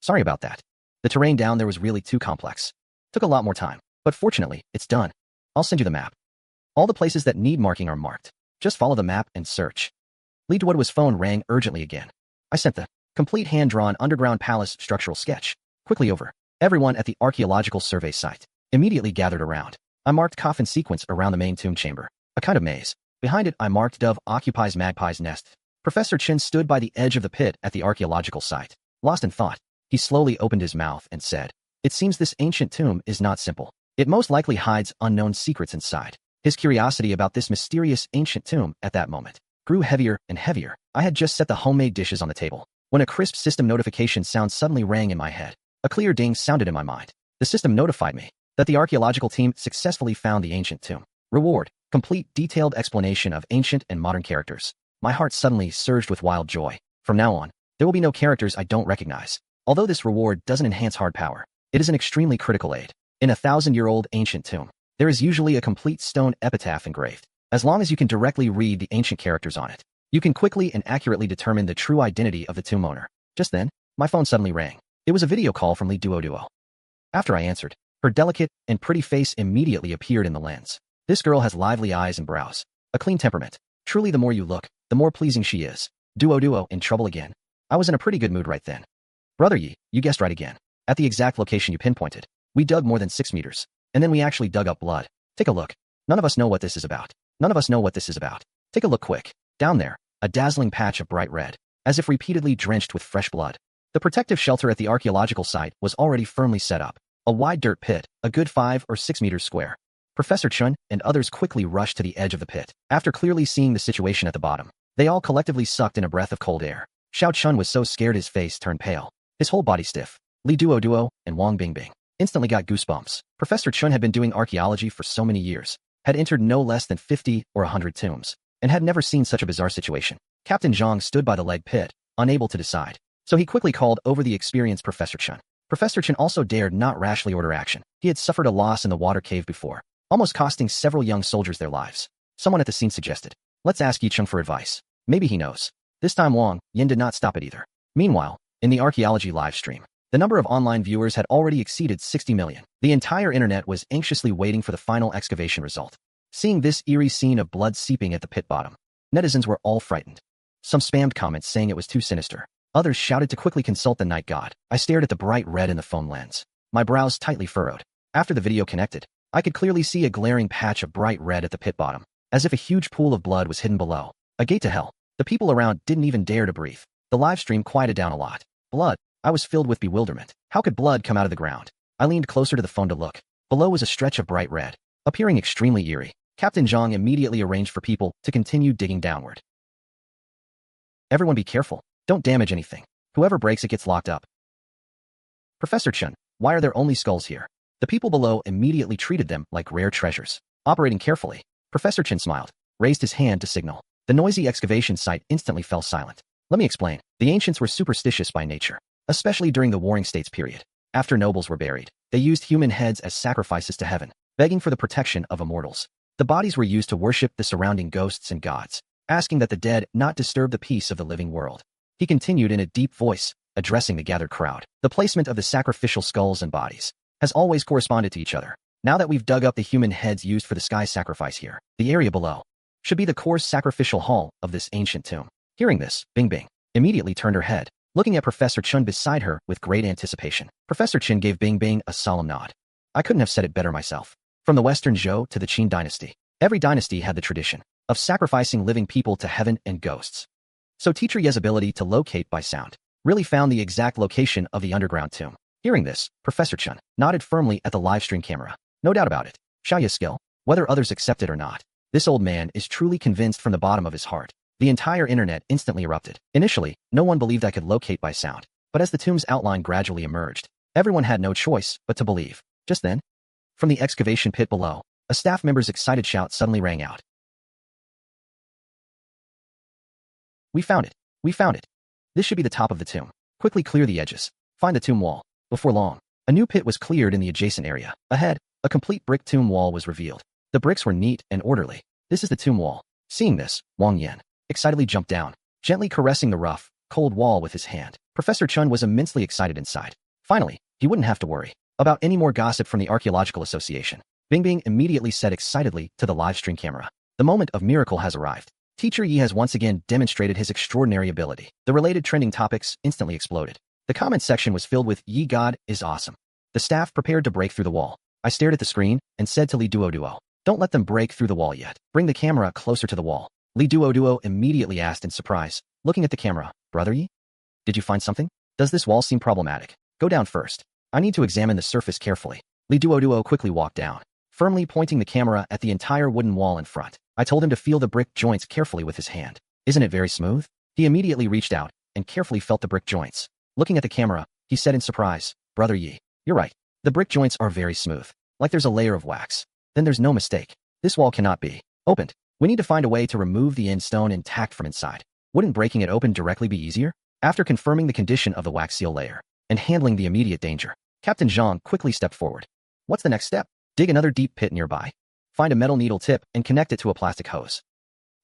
Sorry about that. The terrain down there was really too complex. Took a lot more time, but fortunately, it's done. I'll send you the map. All the places that need marking are marked. Just follow the map and search. Li Duo's phone rang urgently again. I sent the complete hand-drawn underground palace structural sketch quickly over. Everyone at the archaeological survey site immediately gathered around. I marked coffin sequence around the main tomb chamber, a kind of maze. Behind it, I marked dove occupies magpie's nest. Professor Chen stood by the edge of the pit at the archaeological site. Lost in thought, he slowly opened his mouth and said, "It seems this ancient tomb is not simple. It most likely hides unknown secrets inside." His curiosity about this mysterious ancient tomb at that moment grew heavier and heavier. I had just set the homemade dishes on the table when a crisp system notification sound suddenly rang in my head. A clear ding sounded in my mind. The system notified me that the archaeological team successfully found the ancient tomb. Reward: complete detailed explanation of ancient and modern characters. My heart suddenly surged with wild joy. From now on, there will be no characters I don't recognize. Although this reward doesn't enhance hard power, it is an extremely critical aid. In a 1,000-year-old ancient tomb, there is usually a complete stone epitaph engraved. As long as you can directly read the ancient characters on it, you can quickly and accurately determine the true identity of the tomb owner. Just then, my phone suddenly rang. It was a video call from Li Duo. After I answered, her delicate and pretty face immediately appeared in the lens. This girl has lively eyes and brows, a clean temperament. Truly, the more you look, the more pleasing she is. Duo in trouble again. I was in a pretty good mood right then. Brother Yi, you guessed right again. At the exact location you pinpointed, we dug more than 6 meters, and then we actually dug up blood. Take a look. None of us know what this is about. None of us know what this is about. Take a look quick. Down there, a dazzling patch of bright red, as if repeatedly drenched with fresh blood. The protective shelter at the archaeological site was already firmly set up. A wide dirt pit, a good 5 or 6 meters square. Professor Chen and others quickly rushed to the edge of the pit. After clearly seeing the situation at the bottom, they all collectively sucked in a breath of cold air. Xiao Chun was so scared his face turned pale, his whole body stiff. Li Duo and Wang Bingbing instantly got goosebumps. Professor Chun had been doing archaeology for so many years, had entered no less than 50 or 100 tombs, and had never seen such a bizarre situation. Captain Zhang stood by the leg pit, unable to decide. So he quickly called over the experienced Professor Chen. Professor Chen also dared not rashly order action. He had suffered a loss in the water cave before, almost costing several young soldiers their lives. Someone at the scene suggested, "Let's ask Yi Chung for advice. Maybe he knows." This time Wang Yin did not stop it either. Meanwhile, in the archaeology live stream, the number of online viewers had already exceeded 60 million. The entire internet was anxiously waiting for the final excavation result. Seeing this eerie scene of blood seeping at the pit bottom, netizens were all frightened. Some spammed comments saying it was too sinister. Others shouted to quickly consult the night god. I stared at the bright red in the phone lens, my brows tightly furrowed. After the video connected, I could clearly see a glaring patch of bright red at the pit bottom, as if a huge pool of blood was hidden below. A gate to hell. The people around didn't even dare to breathe. The live stream quieted down a lot. Blood. I was filled with bewilderment. How could blood come out of the ground? I leaned closer to the phone to look. Below was a stretch of bright red, appearing extremely eerie. Captain Zhang immediately arranged for people to continue digging downward. "Everyone be careful. Don't damage anything. Whoever breaks it gets locked up." "Professor Chen, why are there only skulls here?" The people below immediately treated them like rare treasures. Operating carefully, Professor Chen smiled, raised his hand to signal. The noisy excavation site instantly fell silent. Let me explain. The ancients were superstitious by nature, especially during the Warring States period. After nobles were buried, they used human heads as sacrifices to heaven, begging for the protection of immortals. The bodies were used to worship the surrounding ghosts and gods, asking that the dead not disturb the peace of the living world. He continued in a deep voice, addressing the gathered crowd. The placement of the sacrificial skulls and bodies has always corresponded to each other. Now that we've dug up the human heads used for the sky sacrifice here, the area below should be the coarse sacrificial hall of this ancient tomb. Hearing this, Bingbing immediately turned her head, looking at Professor Chen beside her with great anticipation. Professor Chen gave Bingbing a solemn nod. I couldn't have said it better myself. From the Western Zhou to the Qin dynasty, every dynasty had the tradition of sacrificing living people to heaven and ghosts. So Teacher Ye's ability to locate by sound really found the exact location of the underground tomb. Hearing this, Professor Chen nodded firmly at the livestream camera. No doubt about it. Xiao Ye's skill, whether others accept it or not. This old man is truly convinced from the bottom of his heart. The entire internet instantly erupted. Initially, no one believed I could locate by sound, but as the tomb's outline gradually emerged, everyone had no choice but to believe. Just then, from the excavation pit below, a staff member's excited shout suddenly rang out. "We found it! We found it! This should be the top of the tomb. Quickly clear the edges. Find the tomb wall." Before long, a new pit was cleared in the adjacent area. Ahead, a complete brick tomb wall was revealed. The bricks were neat and orderly. "This is the tomb wall." Seeing this, Wang Yan excitedly jumped down, gently caressing the rough, cold wall with his hand. Professor Chen was immensely excited inside. Finally, he wouldn't have to worry about any more gossip from the Archaeological Association. Bingbing immediately said excitedly to the livestream camera, "The moment of miracle has arrived. Teacher Yi has once again demonstrated his extraordinary ability." The related trending topics instantly exploded. The comment section was filled with "Yi God is awesome. The staff prepared to break through the wall. I stared at the screen and said to Li Duo, "Don't let them break through the wall yet. Bring the camera closer to the wall." Li Duo immediately asked in surprise, looking at the camera, "Brother Yi? Did you find something? Does this wall seem problematic? Go down first. I need to examine the surface carefully." Li Duo quickly walked down, firmly pointing the camera at the entire wooden wall in front. I told him to feel the brick joints carefully with his hand. "Isn't it very smooth?" He immediately reached out and carefully felt the brick joints. Looking at the camera, he said in surprise, "Brother Yi, you're right. The brick joints are very smooth, like there's a layer of wax. Then there's no mistake. This wall cannot be opened. We need to find a way to remove the end stone intact from inside. Wouldn't breaking it open directly be easier?" After confirming the condition of the wax seal layer and handling the immediate danger, Captain Zhang quickly stepped forward. "What's the next step?" "Dig another deep pit nearby. Find a metal needle tip and connect it to a plastic hose.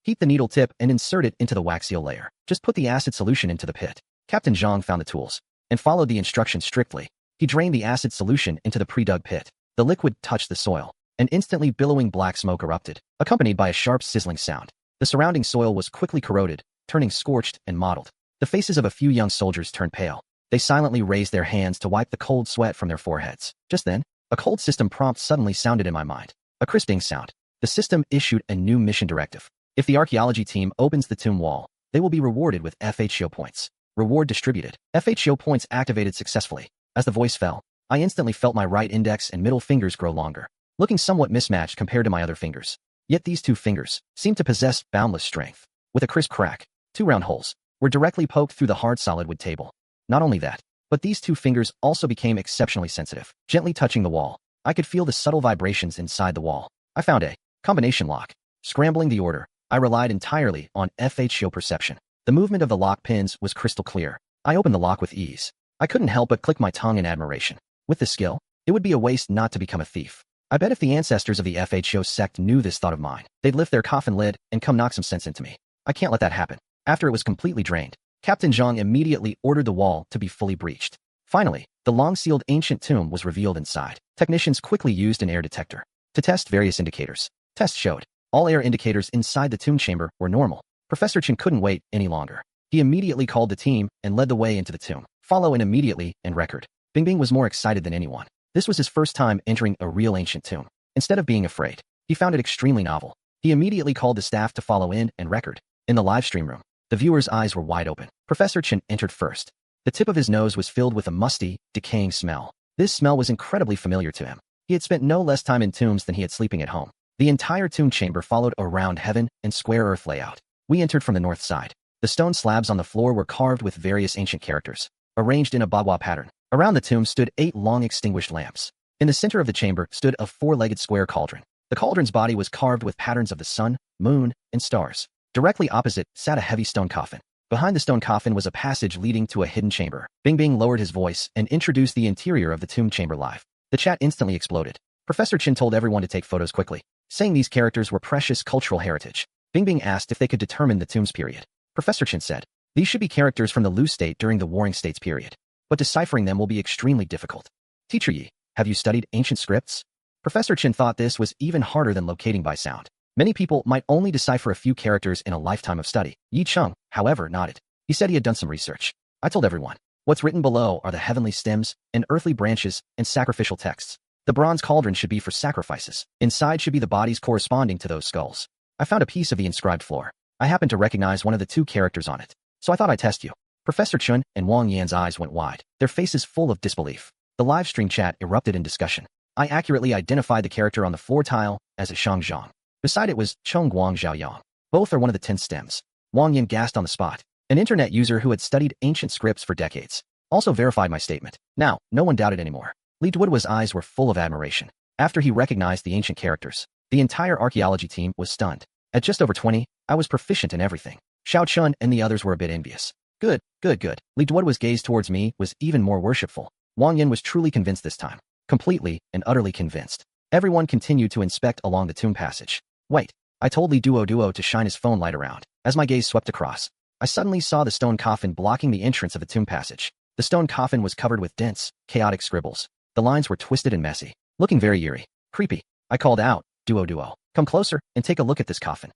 Heat the needle tip and insert it into the wax seal layer. Just put the acid solution into the pit." Captain Zhang found the tools and followed the instructions strictly. He drained the acid solution into the pre-dug pit. The liquid touched the soil, and instantly billowing black smoke erupted, accompanied by a sharp sizzling sound. The surrounding soil was quickly corroded, turning scorched and mottled. The faces of a few young soldiers turned pale. They silently raised their hands to wipe the cold sweat from their foreheads. Just then, a cold system prompt suddenly sounded in my mind. A crisping sound. The system issued a new mission directive. If the archaeology team opens the tomb wall, they will be rewarded with FHO points. Reward distributed. FHO points activated successfully. As the voice fell, I instantly felt my right index and middle fingers grow longer, looking somewhat mismatched compared to my other fingers. Yet these two fingers seemed to possess boundless strength. With a crisp crack, 2 round holes were directly poked through the hard solid wood table. Not only that, but these 2 fingers also became exceptionally sensitive. Gently touching the wall, I could feel the subtle vibrations inside the wall. I found a combination lock. Scrambling the order, I relied entirely on FHO perception. The movement of the lock pins was crystal clear. I opened the lock with ease. I couldn't help but click my tongue in admiration. With this skill, it would be a waste not to become a thief. I bet if the ancestors of the FHO sect knew this thought of mine, they'd lift their coffin lid and come knock some sense into me. I can't let that happen. After it was completely drained, Captain Zhang immediately ordered the wall to be fully breached. Finally, the long-sealed ancient tomb was revealed inside. Technicians quickly used an air detector to test various indicators. Tests showed all air indicators inside the tomb chamber were normal. Professor Chen couldn't wait any longer. He immediately called the team and led the way into the tomb. Follow in immediately and record. Bing was more excited than anyone. This was his first time entering a real ancient tomb. Instead of being afraid, he found it extremely novel. He immediately called the staff to follow in and record. In the live stream room, the viewers' eyes were wide open. Professor Chen entered first. The tip of his nose was filled with a musty, decaying smell. This smell was incredibly familiar to him. He had spent no less time in tombs than he had sleeping at home. The entire tomb chamber followed a round heaven and square earth layout. We entered from the north side. The stone slabs on the floor were carved with various ancient characters, arranged in a bagua pattern. Around the tomb stood 8 long extinguished lamps. In the center of the chamber stood a 4-legged square cauldron. The cauldron's body was carved with patterns of the sun, moon, and stars. Directly opposite sat a heavy stone coffin. Behind the stone coffin was a passage leading to a hidden chamber. Bing lowered his voice and introduced the interior of the tomb chamber live. The chat instantly exploded. Professor Chen told everyone to take photos quickly, saying these characters were precious cultural heritage. Bing asked if they could determine the tomb's period. Professor Chen said, "These should be characters from the Lu state during the Warring States period, but deciphering them will be extremely difficult." "Teacher Yi, have you studied ancient scripts?" Professor Chen thought this was even harder than locating by sound. Many people might only decipher a few characters in a lifetime of study. Yi Cheng, however, nodded. He said he had done some research. I told everyone. What's written below are the heavenly stems and earthly branches and sacrificial texts. The bronze cauldron should be for sacrifices. Inside should be the bodies corresponding to those skulls. I found a piece of the inscribed floor. I happened to recognize one of the 2 characters on it, so I thought I'd test you. Professor Chen and Wang Yan's eyes went wide, their faces full of disbelief. The live stream chat erupted in discussion. I accurately identified the character on the floor tile as a Shang Zhang. Beside it was Cheng Guang Xiaoyang. Both are one of the 10 stems. Wang Yan gasped on the spot. An internet user who had studied ancient scripts for decades also verified my statement. Now, no one doubted anymore. Li Duoduo's eyes were full of admiration. After he recognized the ancient characters, the entire archaeology team was stunned. At just over 20, I was proficient in everything. Xiao Chun and the others were a bit envious. Good. Li Duoduo's gaze towards me was even more worshipful. Wang Yan was truly convinced this time. Completely and utterly convinced. Everyone continued to inspect along the tomb passage. Wait, I told Li Duo to shine his phone light around. As my gaze swept across, I suddenly saw the stone coffin blocking the entrance of the tomb passage. The stone coffin was covered with dense, chaotic scribbles. The lines were twisted and messy, looking very eerie. Creepy. I called out, Duo, come closer and take a look at this coffin.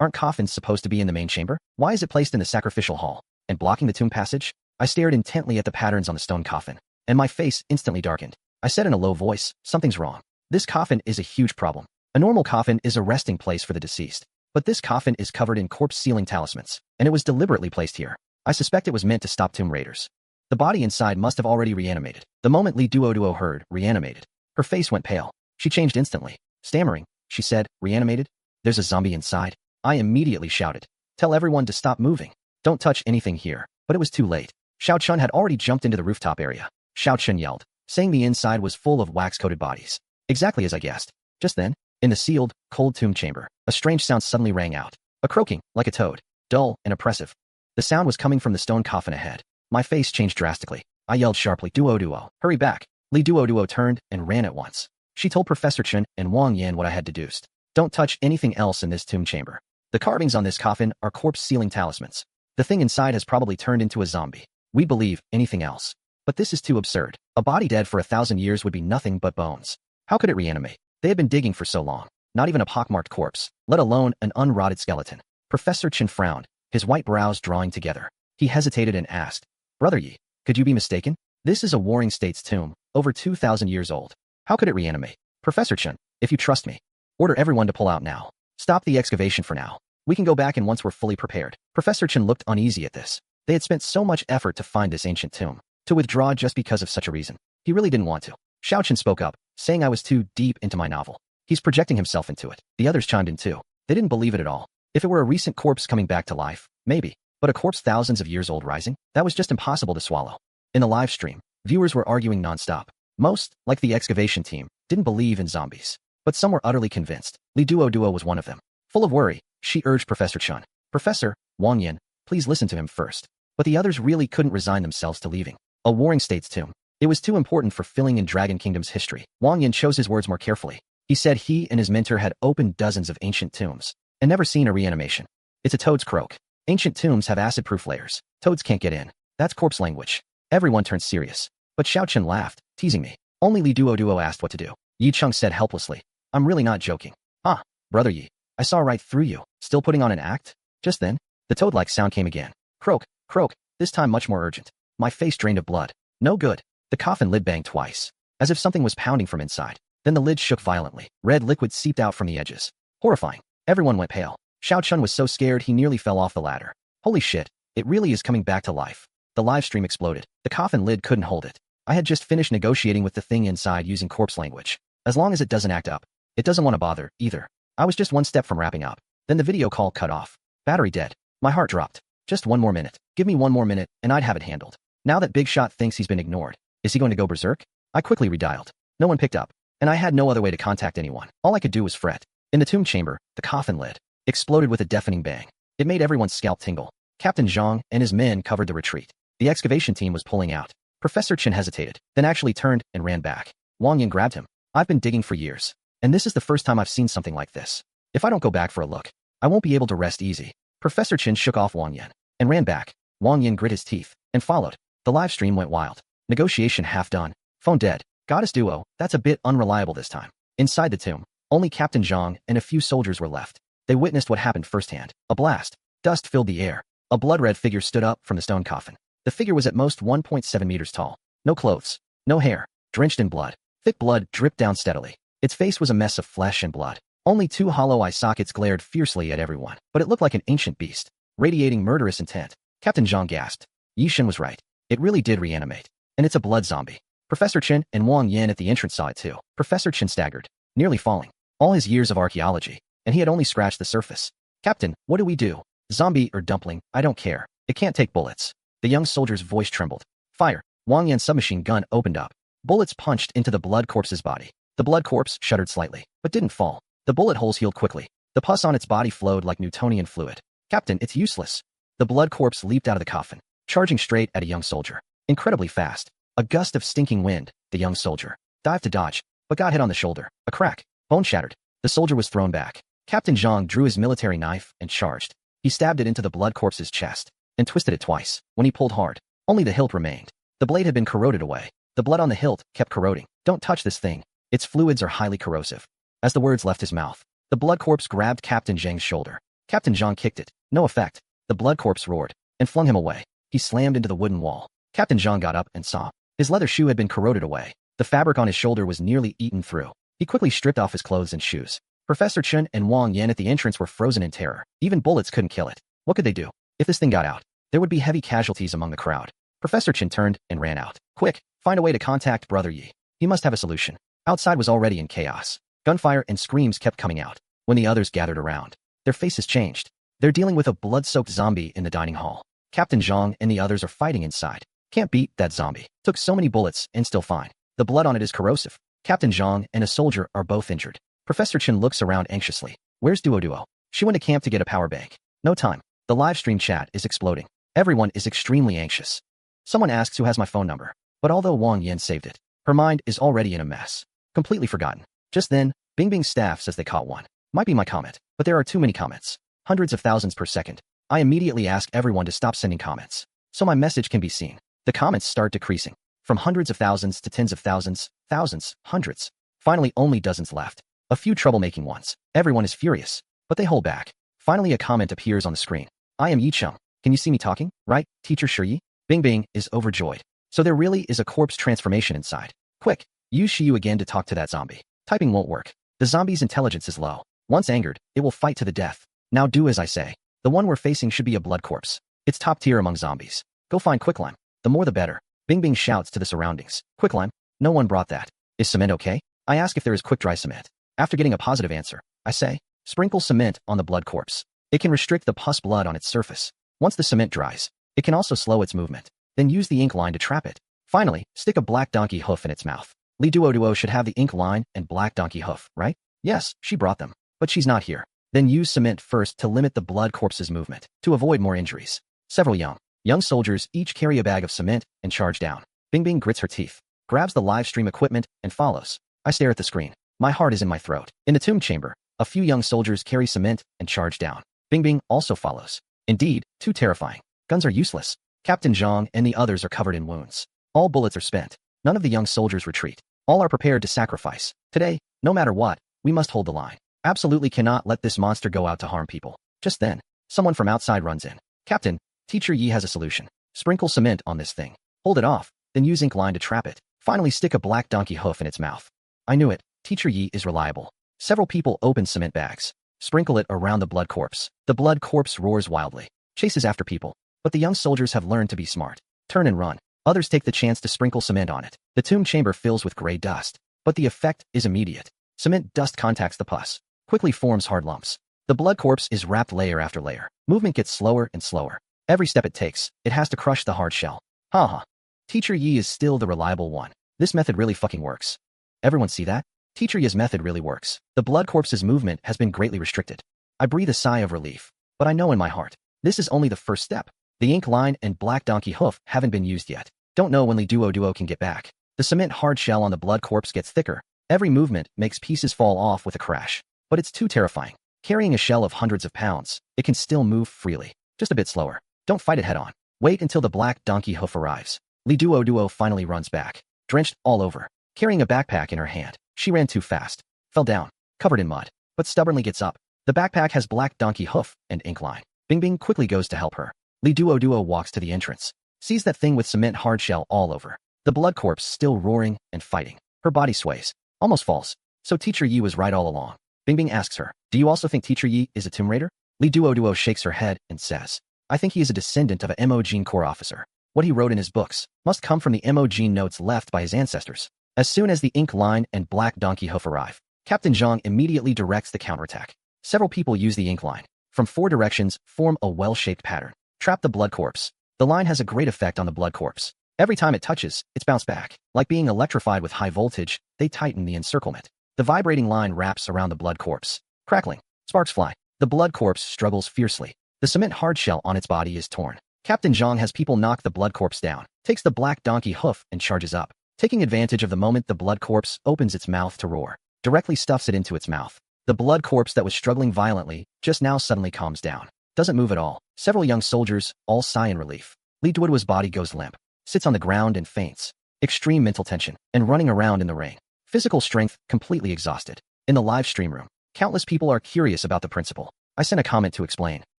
Aren't coffins supposed to be in the main chamber? Why is it placed in the sacrificial hall and blocking the tomb passage? I stared intently at the patterns on the stone coffin. and my face instantly darkened. I said in a low voice, something's wrong. This coffin is a huge problem. A normal coffin is a resting place for the deceased. But this coffin is covered in corpse-sealing talismans, and it was deliberately placed here. I suspect it was meant to stop tomb raiders. The body inside must have already reanimated. The moment Li Duo heard, reanimated, her face went pale. She changed instantly. Stammering, she said, reanimated? There's a zombie inside. I immediately shouted. Tell everyone to stop moving. Don't touch anything here. But it was too late. Xiao Chun had already jumped into the rooftop area. Xiao Chun yelled, saying the inside was full of wax-coated bodies. Exactly as I guessed. Just then, in the sealed, cold tomb chamber, a strange sound suddenly rang out. A croaking, like a toad. Dull and oppressive. The sound was coming from the stone coffin ahead. My face changed drastically. I yelled sharply, Duo, hurry back. Li Duo turned and ran at once. She told Professor Chen and Wang Yan what I had deduced. Don't touch anything else in this tomb chamber. The carvings on this coffin are corpse-sealing talismans. The thing inside has probably turned into a zombie. We believe anything else. But this is too absurd. A body dead for 1,000 years would be nothing but bones. How could it reanimate? They had been digging for so long. Not even a pockmarked corpse, let alone an unrotted skeleton. Professor Chen frowned, his white brows drawing together. He hesitated and asked, Brother Yi, could you be mistaken? This is a warring state's tomb, over 2,000 years old. How could it reanimate? Professor Chen, if you trust me, order everyone to pull out now. Stop the excavation for now. We can go back and once we're fully prepared. Professor Chen looked uneasy at this. They had spent so much effort to find this ancient tomb. To withdraw just because of such a reason. He really didn't want to. Xiao Chen spoke up, saying I was too deep into my novel. He's projecting himself into it. The others chimed in too. They didn't believe it at all. If it were a recent corpse coming back to life, maybe. But a corpse thousands of years old rising? That was just impossible to swallow. In the live stream, viewers were arguing nonstop. Most, like the excavation team, didn't believe in zombies. But some were utterly convinced. Li Duo was one of them. Full of worry, she urged Professor Chen. Professor, Wang Yan, please listen to him first. But the others really couldn't resign themselves to leaving a warring state's tomb. It was too important for filling in Dragon Kingdom's history. Wang Yan chose his words more carefully. He said he and his mentor had opened dozens of ancient tombs and never seen a reanimation. It's a toad's croak. Ancient tombs have acid-proof layers. Toads can't get in. That's corpse language. Everyone turned serious. But Xiao Chen laughed, teasing me. Only Li Duo asked what to do. Yi Cheng said helplessly, I'm really not joking. Ah, Brother Yi, I saw right through you. Still putting on an act? Just then, the toad-like sound came again. Croak, croak, this time much more urgent. My face drained of blood. No good. The coffin lid banged twice, as if something was pounding from inside. Then the lid shook violently. Red liquid seeped out from the edges. Horrifying. Everyone went pale. Xiao Chun was so scared he nearly fell off the ladder. Holy shit, it really is coming back to life. The live stream exploded. The coffin lid couldn't hold it. I had just finished negotiating with the thing inside using corpse language. As long as it doesn't act up, it doesn't want to bother, either. I was just one step from wrapping up. Then the video call cut off. Battery dead. My heart dropped. Just one more minute. Give me one more minute, and I'd have it handled. Now that Big Shot thinks he's been ignored, is he going to go berserk? I quickly redialed. No one picked up, and I had no other way to contact anyone. All I could do was fret. In the tomb chamber, the coffin lid exploded with a deafening bang. It made everyone's scalp tingle. Captain Zhang and his men covered the retreat. The excavation team was pulling out. Professor Chen hesitated, then actually turned and ran back. Wang Yan grabbed him. I've been digging for years, and this is the first time I've seen something like this. If I don't go back for a look, I won't be able to rest easy. Professor Chen shook off Wang Yan and ran back. Wang Yan grit his teeth and followed. The live stream went wild. Negotiation half done. Phone dead. Goddess Duo, that's a bit unreliable this time. Inside the tomb, only Captain Zhang and a few soldiers were left. They witnessed what happened firsthand. A blast. Dust filled the air. A blood-red figure stood up from the stone coffin. The figure was at most 1.7 meters tall. No clothes. No hair. Drenched in blood. Thick blood dripped down steadily. Its face was a mess of flesh and blood. Only two hollow eye sockets glared fiercely at everyone, but it looked like an ancient beast, radiating murderous intent. Captain Zhang gasped. Yi Shen was right. It really did reanimate. And it's a blood zombie. Professor Chen and Wang Yan at the entrance saw it too. Professor Chen staggered, nearly falling. All his years of archaeology, and he had only scratched the surface. Captain, what do we do? Zombie or dumpling, I don't care. It can't take bullets. The young soldier's voice trembled. Fire. Wang Yan's submachine gun opened up. Bullets punched into the blood corpse's body. The blood corpse shuddered slightly, but didn't fall. The bullet holes healed quickly. The pus on its body flowed like Newtonian fluid. Captain, it's useless. The blood corpse leaped out of the coffin, charging straight at a young soldier. Incredibly fast. A gust of stinking wind. The young soldier dived to dodge, but got hit on the shoulder. A crack. Bone shattered. The soldier was thrown back. Captain Zhang drew his military knife and charged. He stabbed it into the blood corpse's chest and twisted it twice. When he pulled hard, only the hilt remained. The blade had been corroded away. The blood on the hilt kept corroding. Don't touch this thing. Its fluids are highly corrosive. As the words left his mouth, the blood corpse grabbed Captain Zhang's shoulder. Captain Zhang kicked it. No effect. The blood corpse roared and flung him away. He slammed into the wooden wall. Captain Zhang got up and saw His leather shoe had been corroded away. The fabric on his shoulder was nearly eaten through. He quickly stripped off his clothes and shoes. Professor Chen and Wang Yan at the entrance were frozen in terror. Even bullets couldn't kill it. What could they do? If this thing got out, there would be heavy casualties among the crowd. Professor Chen turned and ran out. Quick, find a way to contact Brother Yi. He must have a solution. Outside was already in chaos. Gunfire and screams kept coming out. When the others gathered around, their faces changed. They're dealing with a blood-soaked zombie in the dining hall. Captain Zhang and the others are fighting inside. Can't beat that zombie. Took so many bullets and still fine. The blood on it is corrosive. Captain Zhang and a soldier are both injured. Professor Chen looks around anxiously. Where's Duo? She went to camp to get a power bank. No time. The live stream chat is exploding. Everyone is extremely anxious. Someone asks who has my phone number. But although Wang Yan saved it, her mind is already in a mess. Completely forgotten. Just then, Bingbing's staff says they caught one. Might be my comment, but there are too many comments. Hundreds of thousands per second. I immediately ask everyone to stop sending comments, so my message can be seen. The comments start decreasing, from hundreds of thousands to tens of thousands, thousands, hundreds. Finally, only dozens left. A few troublemaking ones. Everyone is furious, but they hold back. Finally, a comment appears on the screen. I am Yi Cheng. Can you see me talking? Right, Teacher Shi? Bingbing is overjoyed. So there really is a corpse transformation inside. Quick, use Shiyu again to talk to that zombie. Typing won't work. The zombie's intelligence is low. Once angered, it will fight to the death. Now do as I say. The one we're facing should be a blood corpse. It's top tier among zombies. Go find quicklime. The more the better. Bingbing shouts to the surroundings. Quicklime? No one brought that. Is cement okay? I ask if there is quick dry cement. After getting a positive answer, I say, sprinkle cement on the blood corpse. It can restrict the pus blood on its surface. Once the cement dries, it can also slow its movement. Then use the ink line to trap it. Finally, stick a black donkey hoof in its mouth. Li Duo should have the ink line and black donkey hoof, right? Yes, she brought them. But she's not here. Then use cement first to limit the blood corpse's movement, to avoid more injuries. Several young soldiers each carry a bag of cement and charge down. Bingbing grits her teeth, grabs the live stream equipment, and follows. I stare at the screen. My heart is in my throat. In the tomb chamber, a few young soldiers carry cement and charge down. Bingbing also follows. Indeed, too terrifying. Guns are useless. Captain Zhang and the others are covered in wounds. All bullets are spent. None of the young soldiers retreat. All are prepared to sacrifice. Today, no matter what, we must hold the line. Absolutely cannot let this monster go out to harm people. Just then, someone from outside runs in. Captain, Teacher Yi has a solution. Sprinkle cement on this thing. Hold it off, then use ink line to trap it. Finally, stick a black donkey hoof in its mouth. I knew it. Teacher Yi is reliable. Several people open cement bags. Sprinkle it around the blood corpse. The blood corpse roars wildly. Chases after people. But the young soldiers have learned to be smart. Turn and run. Others take the chance to sprinkle cement on it. The tomb chamber fills with gray dust. But the effect is immediate. Cement dust contacts the pus. Quickly forms hard lumps. The blood corpse is wrapped layer after layer. Movement gets slower and slower. Every step it takes, it has to crush the hard shell. Haha. Teacher Yi is still the reliable one. This method really fucking works. Everyone see that? Teacher Yi's method really works. The blood corpse's movement has been greatly restricted. I breathe a sigh of relief. But I know in my heart, this is only the first step. The ink line and black donkey hoof haven't been used yet. Don't know when Li Duo can get back. The cement hard shell on the blood corpse gets thicker. Every movement makes pieces fall off with a crash. But it's too terrifying. Carrying a shell of hundreds of pounds, it can still move freely. Just a bit slower. Don't fight it head on. Wait until the black donkey hoof arrives. Li Duo finally runs back. Drenched all over. Carrying a backpack in her hand. She ran too fast. Fell down. Covered in mud. But stubbornly gets up. The backpack has black donkey hoof and ink line. Bingbing quickly goes to help her. Li Duo walks to the entrance. Sees that thing with cement hard shell all over. The blood corpse still roaring and fighting. Her body sways. Almost falls. So Teacher Yi was right all along. Bingbing asks her, do you also think Teacher Yi is a Tomb Raider? Li Duo shakes her head and says, I think he is a descendant of a Mo-Gene Corps officer. What he wrote in his books must come from the Mo-Gene notes left by his ancestors. As soon as the ink line and black donkey hoof arrive, Captain Zhang immediately directs the counterattack. Several people use the ink line. From 4 directions, form a well-shaped pattern. Trap the blood corpse. The line has a great effect on the blood corpse. Every time it touches, it's bounced back. Like being electrified with high voltage, they tighten the encirclement. The vibrating line wraps around the blood corpse. Crackling. Sparks fly. The blood corpse struggles fiercely. The cement hard shell on its body is torn. Captain Zhang has people knock the blood corpse down, takes the black donkey hoof and charges up. Taking advantage of the moment the blood corpse opens its mouth to roar, directly stuffs it into its mouth. The blood corpse that was struggling violently just now suddenly calms down. Doesn't move at all. Several young soldiers all sigh in relief. Li Duo's body goes limp, sits on the ground and faints. Extreme mental tension and running around in the rain. Physical strength completely exhausted. In the live stream room, countless people are curious about the principle. I sent a comment to explain.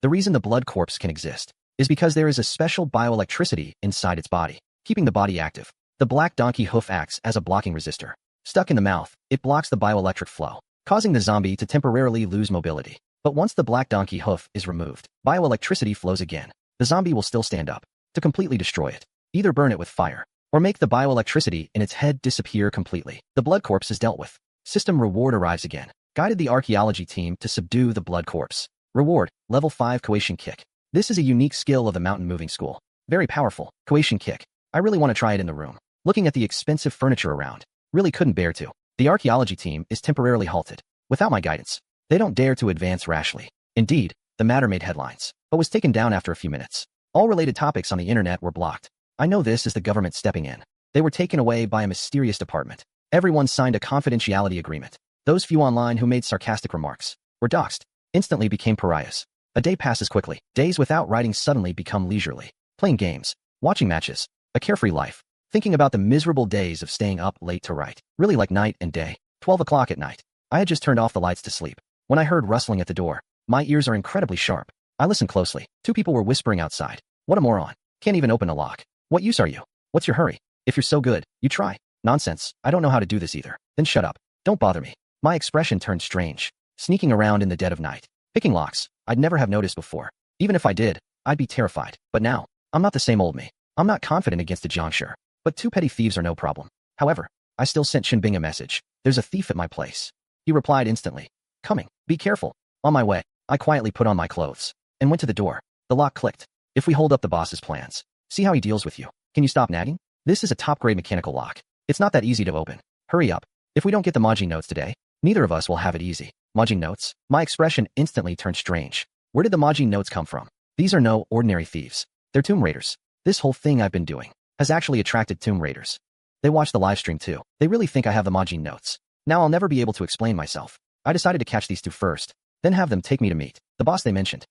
The reason the blood corpse can exist is because there is a special bioelectricity inside its body, keeping the body active. The black donkey hoof acts as a blocking resistor. Stuck in the mouth, it blocks the bioelectric flow, causing the zombie to temporarily lose mobility. But once the black donkey hoof is removed, bioelectricity flows again. The zombie will still stand up. To completely destroy it, either burn it with fire, or make the bioelectricity in its head disappear completely. The blood corpse is dealt with. System reward arrives again. Guided the archaeology team to subdue the blood corpse. Reward, level 5 coation kick. This is a unique skill of the mountain moving school. Very powerful, coation kick. I really want to try it in the room. Looking at the expensive furniture around, really couldn't bear to. The archaeology team is temporarily halted. Without my guidance, they don't dare to advance rashly. Indeed, the matter made headlines, but was taken down after a few minutes. All related topics on the internet were blocked. I know this is the government stepping in. They were taken away by a mysterious department. Everyone signed a confidentiality agreement. Those few online who made sarcastic remarks were doxxed, instantly became pariahs. A day passes quickly. Days without writing suddenly become leisurely. Playing games, watching matches, a carefree life. Thinking about the miserable days of staying up late to write. Really like night and day. 12 o'clock at night. I had just turned off the lights to sleep when I heard rustling at the door. My ears are incredibly sharp. I listened closely. 2 people were whispering outside. What a moron. Can't even open a lock. What use are you? What's your hurry? If you're so good, you try. Nonsense. I don't know how to do this either. Then shut up. Don't bother me. My expression turned strange. Sneaking around in the dead of night. Picking locks. I'd never have noticed before. Even if I did, I'd be terrified. But now, I'm not the same old me. I'm not confident against a juncture. But 2 petty thieves are no problem. However, I still sent Xinbing a message. There's a thief at my place. He replied instantly. Coming. Be careful. On my way. I quietly put on my clothes and went to the door. The lock clicked. If we hold up the boss's plans, see how he deals with you. Can you stop nagging? This is a top-grade mechanical lock. It's not that easy to open. Hurry up. If we don't get the Majin notes today, neither of us will have it easy. Majin notes? My expression instantly turned strange. Where did the Majin notes come from? These are no ordinary thieves. They're tomb raiders. This whole thing I've been doing has actually attracted tomb raiders. They watch the live stream too. They really think I have the Majin notes. Now I'll never be able to explain myself. I decided to catch these 2 first, then have them take me to meet the boss they mentioned.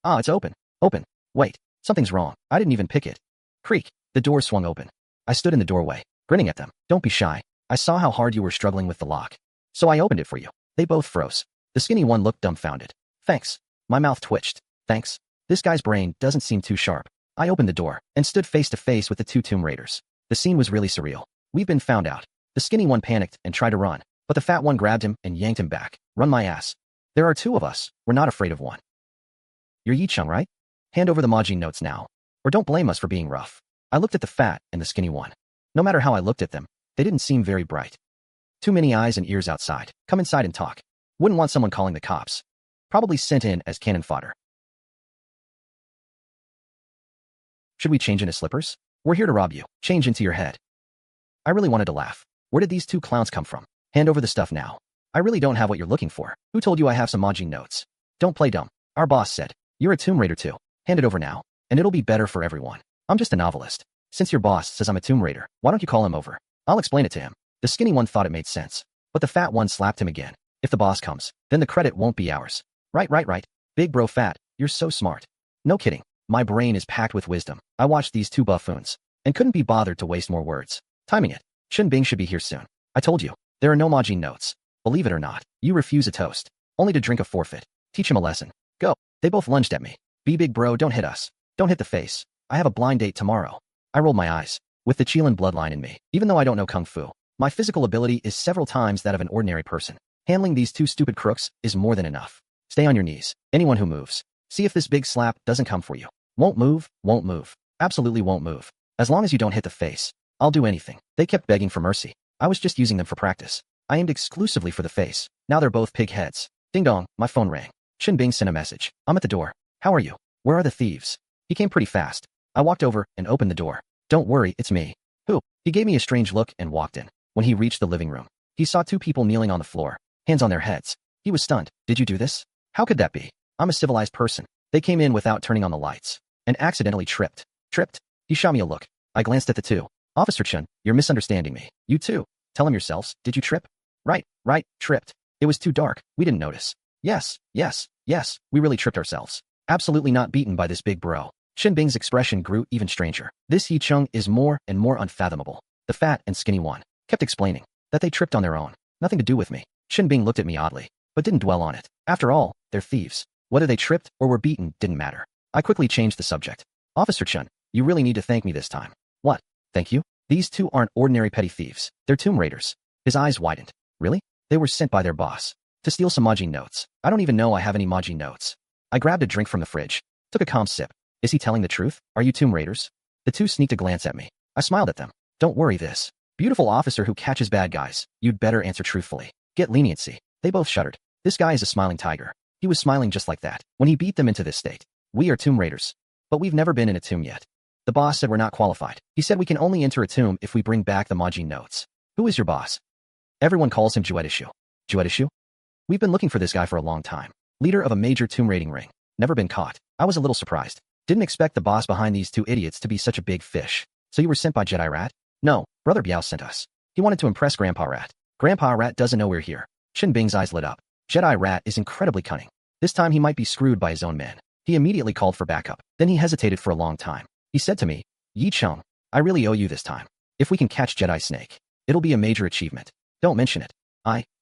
Ah, it's open. Open. Wait, something's wrong. I didn't even pick it. Creak. The door swung open. I stood in the doorway, grinning at them. Don't be shy. I saw how hard you were struggling with the lock, so I opened it for you. They both froze. The skinny one looked dumbfounded. Thanks. My mouth twitched. Thanks. This guy's brain doesn't seem too sharp. I opened the door and stood face to face with the 2 tomb raiders. The scene was really surreal. We've been found out. The skinny one panicked and tried to run, but the fat one grabbed him and yanked him back. Run my ass. There are 2 of us. We're not afraid of one. You're Yicheng, right? Hand over the Majin notes now, or don't blame us for being rough. I looked at the fat and the skinny one. No matter how I looked at them, they didn't seem very bright. Too many eyes and ears outside. Come inside and talk. Wouldn't want someone calling the cops. Probably sent in as cannon fodder. Should we change into slippers? We're here to rob you. Change into your head. I really wanted to laugh. Where did these 2 clowns come from? Hand over the stuff now. I really don't have what you're looking for. Who told you I have some Majin notes? Don't play dumb. Our boss said. You're a tomb raider too. Hand it over now, and it'll be better for everyone. I'm just a novelist. Since your boss says I'm a tomb raider, why don't you call him over? I'll explain it to him. The skinny one thought it made sense, but the fat one slapped him again. If the boss comes, then the credit won't be ours. Right. Big bro fat, you're so smart. No kidding. My brain is packed with wisdom. I watched these 2 buffoons and couldn't be bothered to waste more words. Timing it. Xinbing should be here soon. I told you, there are no Majin notes. Believe it or not, you refuse a toast, only to drink a forfeit. Teach him a lesson. Go. They both lunged at me. Be big bro, don't hit us. Don't hit the face. I have a blind date tomorrow. I rolled my eyes. With the Qilin bloodline in me, even though I don't know Kung Fu, my physical ability is several times that of an ordinary person. Handling these 2 stupid crooks is more than enough. Stay on your knees. Anyone who moves. See if this big slap doesn't come for you. Won't move. Absolutely won't move. As long as you don't hit the face, I'll do anything. They kept begging for mercy. I was just using them for practice. I aimed exclusively for the face. Now they're both pig heads. Ding dong, my phone rang. Xinbing sent a message. I'm at the door. How are you? Where are the thieves? He came pretty fast. I walked over and opened the door. Don't worry, it's me. Who? He gave me a strange look and walked in. When he reached the living room, he saw 2 people kneeling on the floor, hands on their heads. He was stunned. Did you do this? How could that be? I'm a civilized person. They came in without turning on the lights and accidentally tripped. Tripped? He shot me a look. I glanced at the 2. Officer Chen, you're misunderstanding me. You too. Tell him yourselves. Did you trip? Right, tripped. It was too dark. We didn't notice. Yes, we really tripped ourselves. Absolutely not beaten by this big bro. Xinbing's expression grew even stranger. This Yicheng is more and more unfathomable. The fat and skinny one kept explaining that they tripped on their own. Nothing to do with me. Xinbing looked at me oddly, but didn't dwell on it. After all, they're thieves. Whether they tripped or were beaten didn't matter. I quickly changed the subject. Officer Chen, you really need to thank me this time. What? Thank you. These two aren't ordinary petty thieves. They're tomb raiders. His eyes widened. Really? They were sent by their boss to steal some Maji notes. I don't even know I have any Maji notes. I grabbed a drink from the fridge, took a calm sip. Is he telling the truth? Are you tomb raiders? The two sneaked a glance at me. I smiled at them. Don't worry, this beautiful officer who catches bad guys. You'd better answer truthfully. Get leniency. They both shuddered. This guy is a smiling tiger. He was smiling just like that when he beat them into this state. We are tomb raiders, but we've never been in a tomb yet. The boss said we're not qualified. He said we can only enter a tomb if we bring back the Maji notes. Who is your boss? Everyone calls him Juetishu. Juetishu? We've been looking for this guy for a long time. Leader of a major tomb raiding ring. Never been caught. I was a little surprised. Didn't expect the boss behind these two idiots to be such a big fish. So you were sent by Jedi Rat? No, Brother Biao sent us. He wanted to impress Grandpa Rat. Grandpa Rat doesn't know we're here. Qin Bing's eyes lit up. Jedi Rat is incredibly cunning. This time he might be screwed by his own men. He immediately called for backup. Then he hesitated for a long time. He said to me, Yi Cheng, I really owe you this time. If we can catch Jedi Snake, it'll be a major achievement. Don't mention it.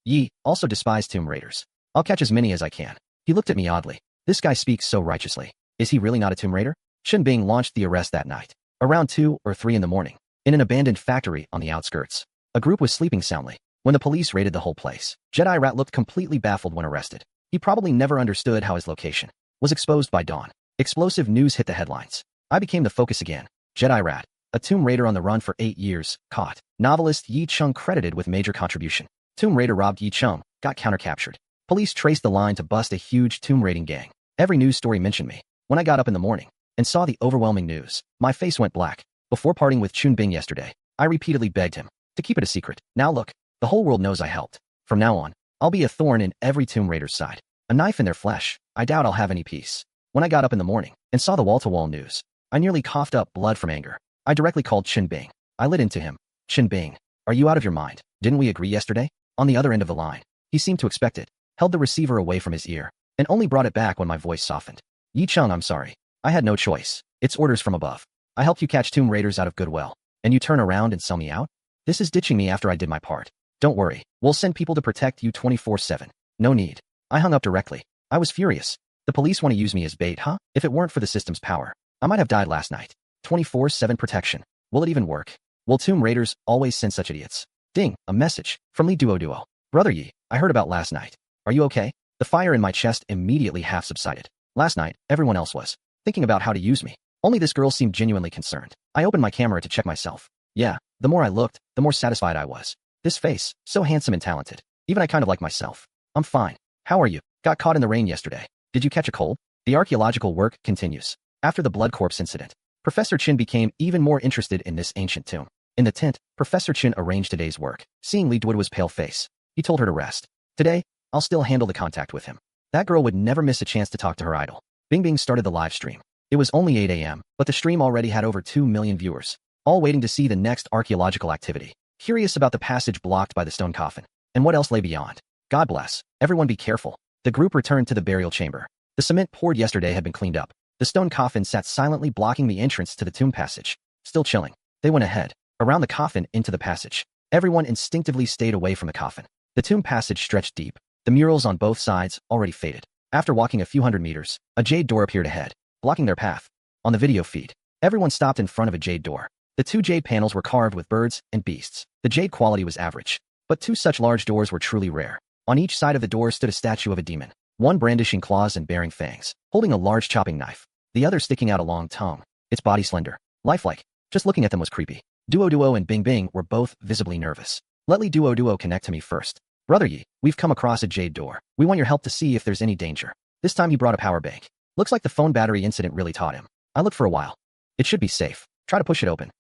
Yi, also despise tomb raiders. I'll catch as many as I can. He looked at me oddly. This guy speaks so righteously. Is he really not a tomb raider? Qin Bing launched the arrest that night. Around 2 or 3 in the morning. In an abandoned factory on the outskirts. A group was sleeping soundly when the police raided the whole place. Jedi Rat looked completely baffled when arrested. He probably never understood how his location was exposed by dawn. Explosive news hit the headlines. I became the focus again. Jedi Rat, a tomb raider on the run for 8 years, caught. Novelist Yi Cheng credited with major contribution. Tomb raider robbed Yi Cheng, got counter-captured. Police traced the line to bust a huge tomb raiding gang. Every news story mentioned me. When I got up in the morning and saw the overwhelming news, my face went black. Before parting with Qin Bing yesterday, I repeatedly begged him to keep it a secret. Now look, the whole world knows I helped. From now on, I'll be a thorn in every tomb raider's side. A knife in their flesh. I doubt I'll have any peace. When I got up in the morning and saw the wall-to-wall news, I nearly coughed up blood from anger. I directly called Qin Bing. I lit into him. Qin Bing, are you out of your mind? Didn't we agree yesterday? On the other end of the line, he seemed to expect it, held the receiver away from his ear, and only brought it back when my voice softened. Yi Cheng, I'm sorry. I had no choice. It's orders from above. I helped you catch tomb raiders out of goodwill, and you turn around and sell me out? This is ditching me after I did my part. Don't worry, we'll send people to protect you 24/7. No need. I hung up directly. I was furious. The police want to use me as bait, huh? If it weren't for the system's power, I might have died last night. 24/7 protection. Will it even work? Will tomb raiders always send such idiots? Ding, a message from Li Duo. Brother Yi, I heard about last night. Are you okay? The fire in my chest immediately half subsided. Last night, everyone else was thinking about how to use me. Only this girl seemed genuinely concerned. I opened my camera to check myself. Yeah, the more I looked, the more satisfied I was. This face, so handsome and talented. Even I kind of like myself. I'm fine. How are you? Got caught in the rain yesterday. Did you catch a cold? The archaeological work continues. After the blood corpse incident, Professor Qin became even more interested in this ancient tomb. In the tent, Professor Qin arranged today's work. Seeing Li Duoduo's pale face, he told her to rest. Today, I'll still handle the contact with him. That girl would never miss a chance to talk to her idol. Bing Bing started the live stream. It was only 8 a.m., but the stream already had over 2 million viewers, all waiting to see the next archaeological activity. Curious about the passage blocked by the stone coffin, and what else lay beyond. God bless. Everyone be careful. The group returned to the burial chamber. The cement poured yesterday had been cleaned up. The stone coffin sat silently blocking the entrance to the tomb passage. Still chilling. They went ahead, around the coffin into the passage. Everyone instinctively stayed away from the coffin. The tomb passage stretched deep. The murals on both sides already faded. After walking a few hundred meters, a jade door appeared ahead, blocking their path. On the video feed, everyone stopped in front of a jade door. The 2 jade panels were carved with birds and beasts. The jade quality was average, but 2 such large doors were truly rare. On each side of the door stood a statue of a demon, one brandishing claws and bearing fangs, holding a large chopping knife, the other sticking out a long tongue, its body slender, lifelike. Just looking at them was creepy. Duo and Bing Bing were both visibly nervous. Let Li Duo connect to me first. Brother Yi, we've come across a jade door. We want your help to see if there's any danger. This time he brought a power bank. Looks like the phone battery incident really taught him. I looked for a while. It should be safe. Try to push it open.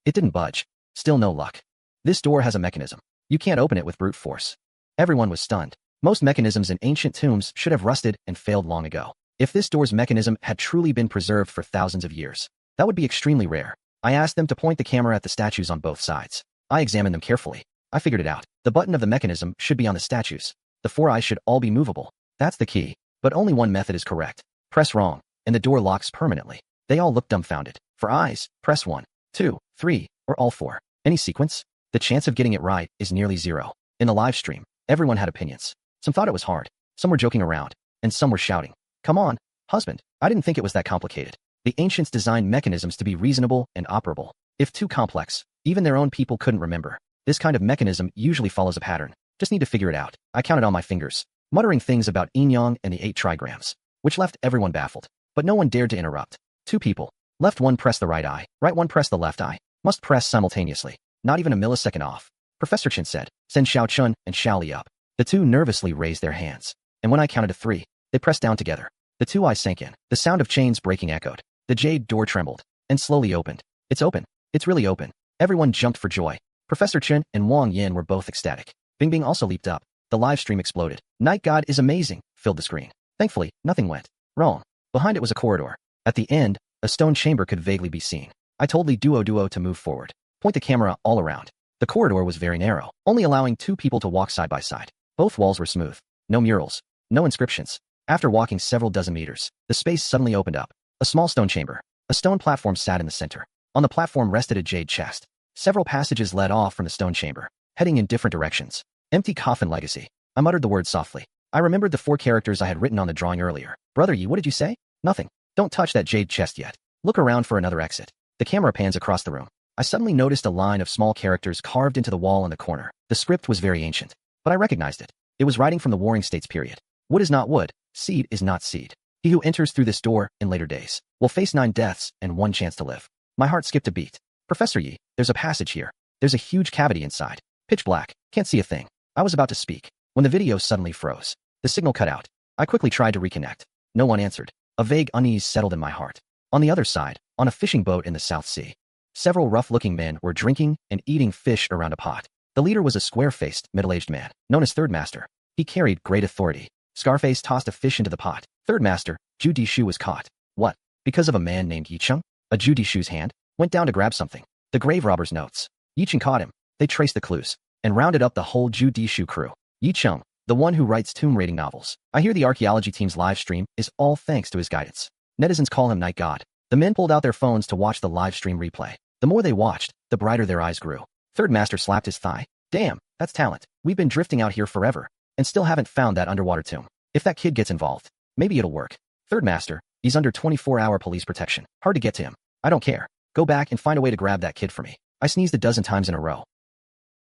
It didn't budge. Still no luck. This door has a mechanism. You can't open it with brute force. Everyone was stunned. Most mechanisms in ancient tombs should have rusted and failed long ago. If this door's mechanism had truly been preserved for thousands of years, that would be extremely rare. I asked them to point the camera at the statues on both sides. I examined them carefully. I figured it out. The button of the mechanism should be on the statues. The 4 eyes should all be movable. That's the key. But only one method is correct. Press wrong, and the door locks permanently. They all looked dumbfounded. For eyes, press 1, 2, 3, or all 4. Any sequence? The chance of getting it right is nearly 0. In the live stream, everyone had opinions. Some thought it was hard. Some were joking around, and some were shouting, "Come on, husband, I didn't think it was that complicated." The ancients designed mechanisms to be reasonable and operable. If too complex, even their own people couldn't remember. This kind of mechanism usually follows a pattern. Just need to figure it out. I counted on my fingers, muttering things about yin yang and the 8 trigrams, which left everyone baffled. But no one dared to interrupt. 2 people. Left one pressed the right eye, right one pressed the left eye. Must press simultaneously. Not even a millisecond off. Professor Chen said, "Send Xiao Chun and Xiao Li up." The 2 nervously raised their hands. And when I counted to 3, they pressed down together. The 2 eyes sank in. The sound of chains breaking echoed. The jade door trembled and slowly opened. It's open. It's really open. Everyone jumped for joy. Professor Chen and Wang Yin were both ecstatic. Bing Bing also leaped up. The live stream exploded. "Night God is amazing," filled the screen. Thankfully, nothing went wrong. Behind it was a corridor. At the end, a stone chamber could vaguely be seen. I told Li Duo to move forward. Point the camera all around. The corridor was very narrow, only allowing 2 people to walk side by side. Both walls were smooth. No murals. No inscriptions. After walking several dozen meters, the space suddenly opened up. A small stone chamber. A stone platform sat in the center. On the platform rested a jade chest. Several passages led off from the stone chamber, heading in different directions. Empty coffin legacy. I muttered the word softly. I remembered the 4 characters I had written on the drawing earlier. "Brother Yi, what did you say?" "Nothing. Don't touch that jade chest yet. Look around for another exit." The camera pans across the room. I suddenly noticed a line of small characters carved into the wall in the corner. The script was very ancient, but I recognized it. It was writing from the Warring States period. "Wood is not wood. Seed is not seed. He who enters through this door in later days will face 9 deaths and 1 chance to live." My heart skipped a beat. "Professor Yi, there's a passage here. There's a huge cavity inside. Pitch black. Can't see a thing." I was about to speak when the video suddenly froze. The signal cut out. I quickly tried to reconnect. No one answered. A vague unease settled in my heart. On the other side, on a fishing boat in the South Sea, several rough-looking men were drinking and eating fish around a pot. The leader was a square-faced, middle-aged man, known as Third Master. He carried great authority. Scarface tossed a fish into the pot. Third Master, Zhu Dishu, was caught. What? Because of a man named Yicheng? A Zhu Dishu's hand went down to grab something. The grave robber's notes. Yicheng caught him. They traced the clues and rounded up the whole Zhu Dishu crew. Yicheng, the one who writes tomb raiding novels. I hear the archaeology team's live stream is all thanks to his guidance. Netizens call him Night God. The men pulled out their phones to watch the live stream replay. The more they watched, the brighter their eyes grew. Third Master slapped his thigh. "Damn, that's talent. We've been drifting out here forever and still haven't found that underwater tomb. If that kid gets involved, maybe it'll work." Third Master, he's under 24-hour police protection. Hard to get to him. I don't care. Go back and find a way to grab that kid for me. I sneezed a dozen times in a row.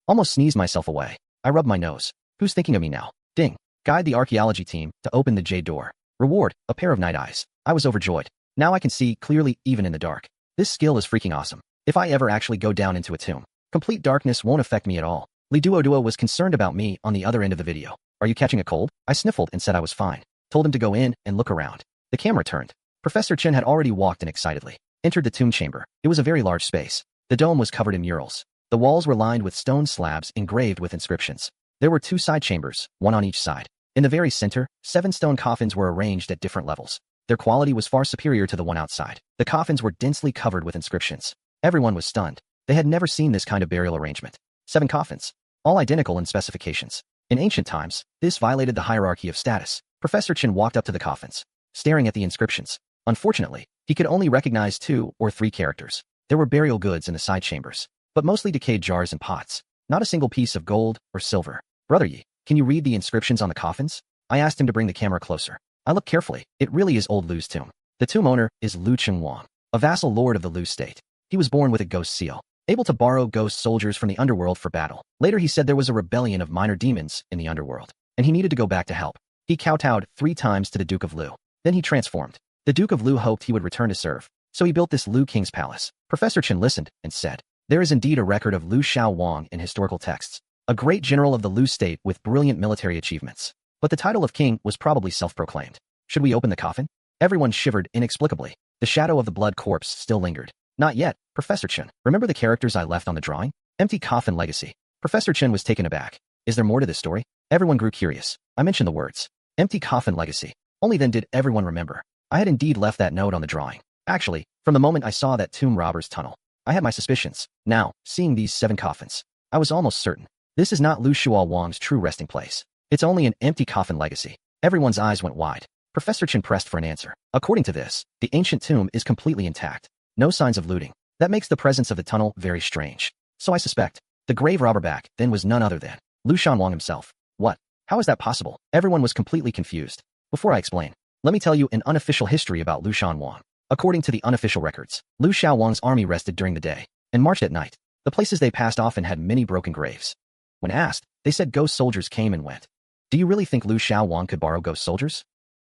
Almost sneezed myself away. I rubbed my nose. Who's thinking of me now? Ding. Guide the archaeology team to open the jade door. Reward, a pair of night eyes. I was overjoyed. Now I can see clearly even in the dark. This skill is freaking awesome. If I ever actually go down into a tomb, complete darkness won't affect me at all. Li Duo was concerned about me on the other end of the video. "Are you catching a cold?" I sniffled and said I was fine. Told him to go in and look around. The camera turned. Professor Chen had already walked in excitedly. Entered the tomb chamber. It was a very large space. The dome was covered in murals. The walls were lined with stone slabs engraved with inscriptions. There were 2 side chambers, one on each side. In the very center, 7 stone coffins were arranged at different levels. Their quality was far superior to the one outside. The coffins were densely covered with inscriptions. Everyone was stunned. They had never seen this kind of burial arrangement. 7 coffins, all identical in specifications. In ancient times, this violated the hierarchy of status. Professor Chen walked up to the coffins, staring at the inscriptions. Unfortunately, he could only recognize 2 or 3 characters. There were burial goods in the side chambers, but mostly decayed jars and pots. Not a single piece of gold or silver. "Brother Yi, can you read the inscriptions on the coffins?" I asked him to bring the camera closer. I looked carefully. It really is old Lu's tomb. The tomb owner is Lu Chengwang, a vassal lord of the Lu state. He was born with a ghost seal, able to borrow ghost soldiers from the underworld for battle. Later he said there was a rebellion of minor demons in the underworld, and he needed to go back to help. He kowtowed 3 times to the Duke of Lu. Then he transformed. The Duke of Lu hoped he would return to serve, so he built this Lu King's palace. Professor Chen listened and said, "There is indeed a record of Lu Xiaowang in historical texts, a great general of the Lu state with brilliant military achievements. But the title of king was probably self-proclaimed. Should we open the coffin?" Everyone shivered inexplicably. The shadow of the blood corpse still lingered. "Not yet, Professor Chen. Remember the characters I left on the drawing? Empty coffin legacy." Professor Chen was taken aback. "Is there more to this story?" Everyone grew curious. I mentioned the words, "empty coffin legacy." Only then did everyone remember. I had indeed left that note on the drawing. Actually, from the moment I saw that tomb robber's tunnel, I had my suspicions. Now, seeing these 7 coffins, I was almost certain. This is not Lu Shuowang's true resting place. It's only an empty coffin legacy. Everyone's eyes went wide. Professor Chen pressed for an answer. "According to this, the ancient tomb is completely intact. No signs of looting. That makes the presence of the tunnel very strange. So I suspect the grave robber back then was none other than Lu Shanwang himself." "What? How is that possible?" Everyone was completely confused. Before I explain, let me tell you an unofficial history about Lu Shanwang. According to the unofficial records, Lu Xiaowang's army rested during the day. and marched at night. The places they passed often had many broken graves. When asked, they said ghost soldiers came and went. Do you really think Lu Xiaowang could borrow ghost soldiers?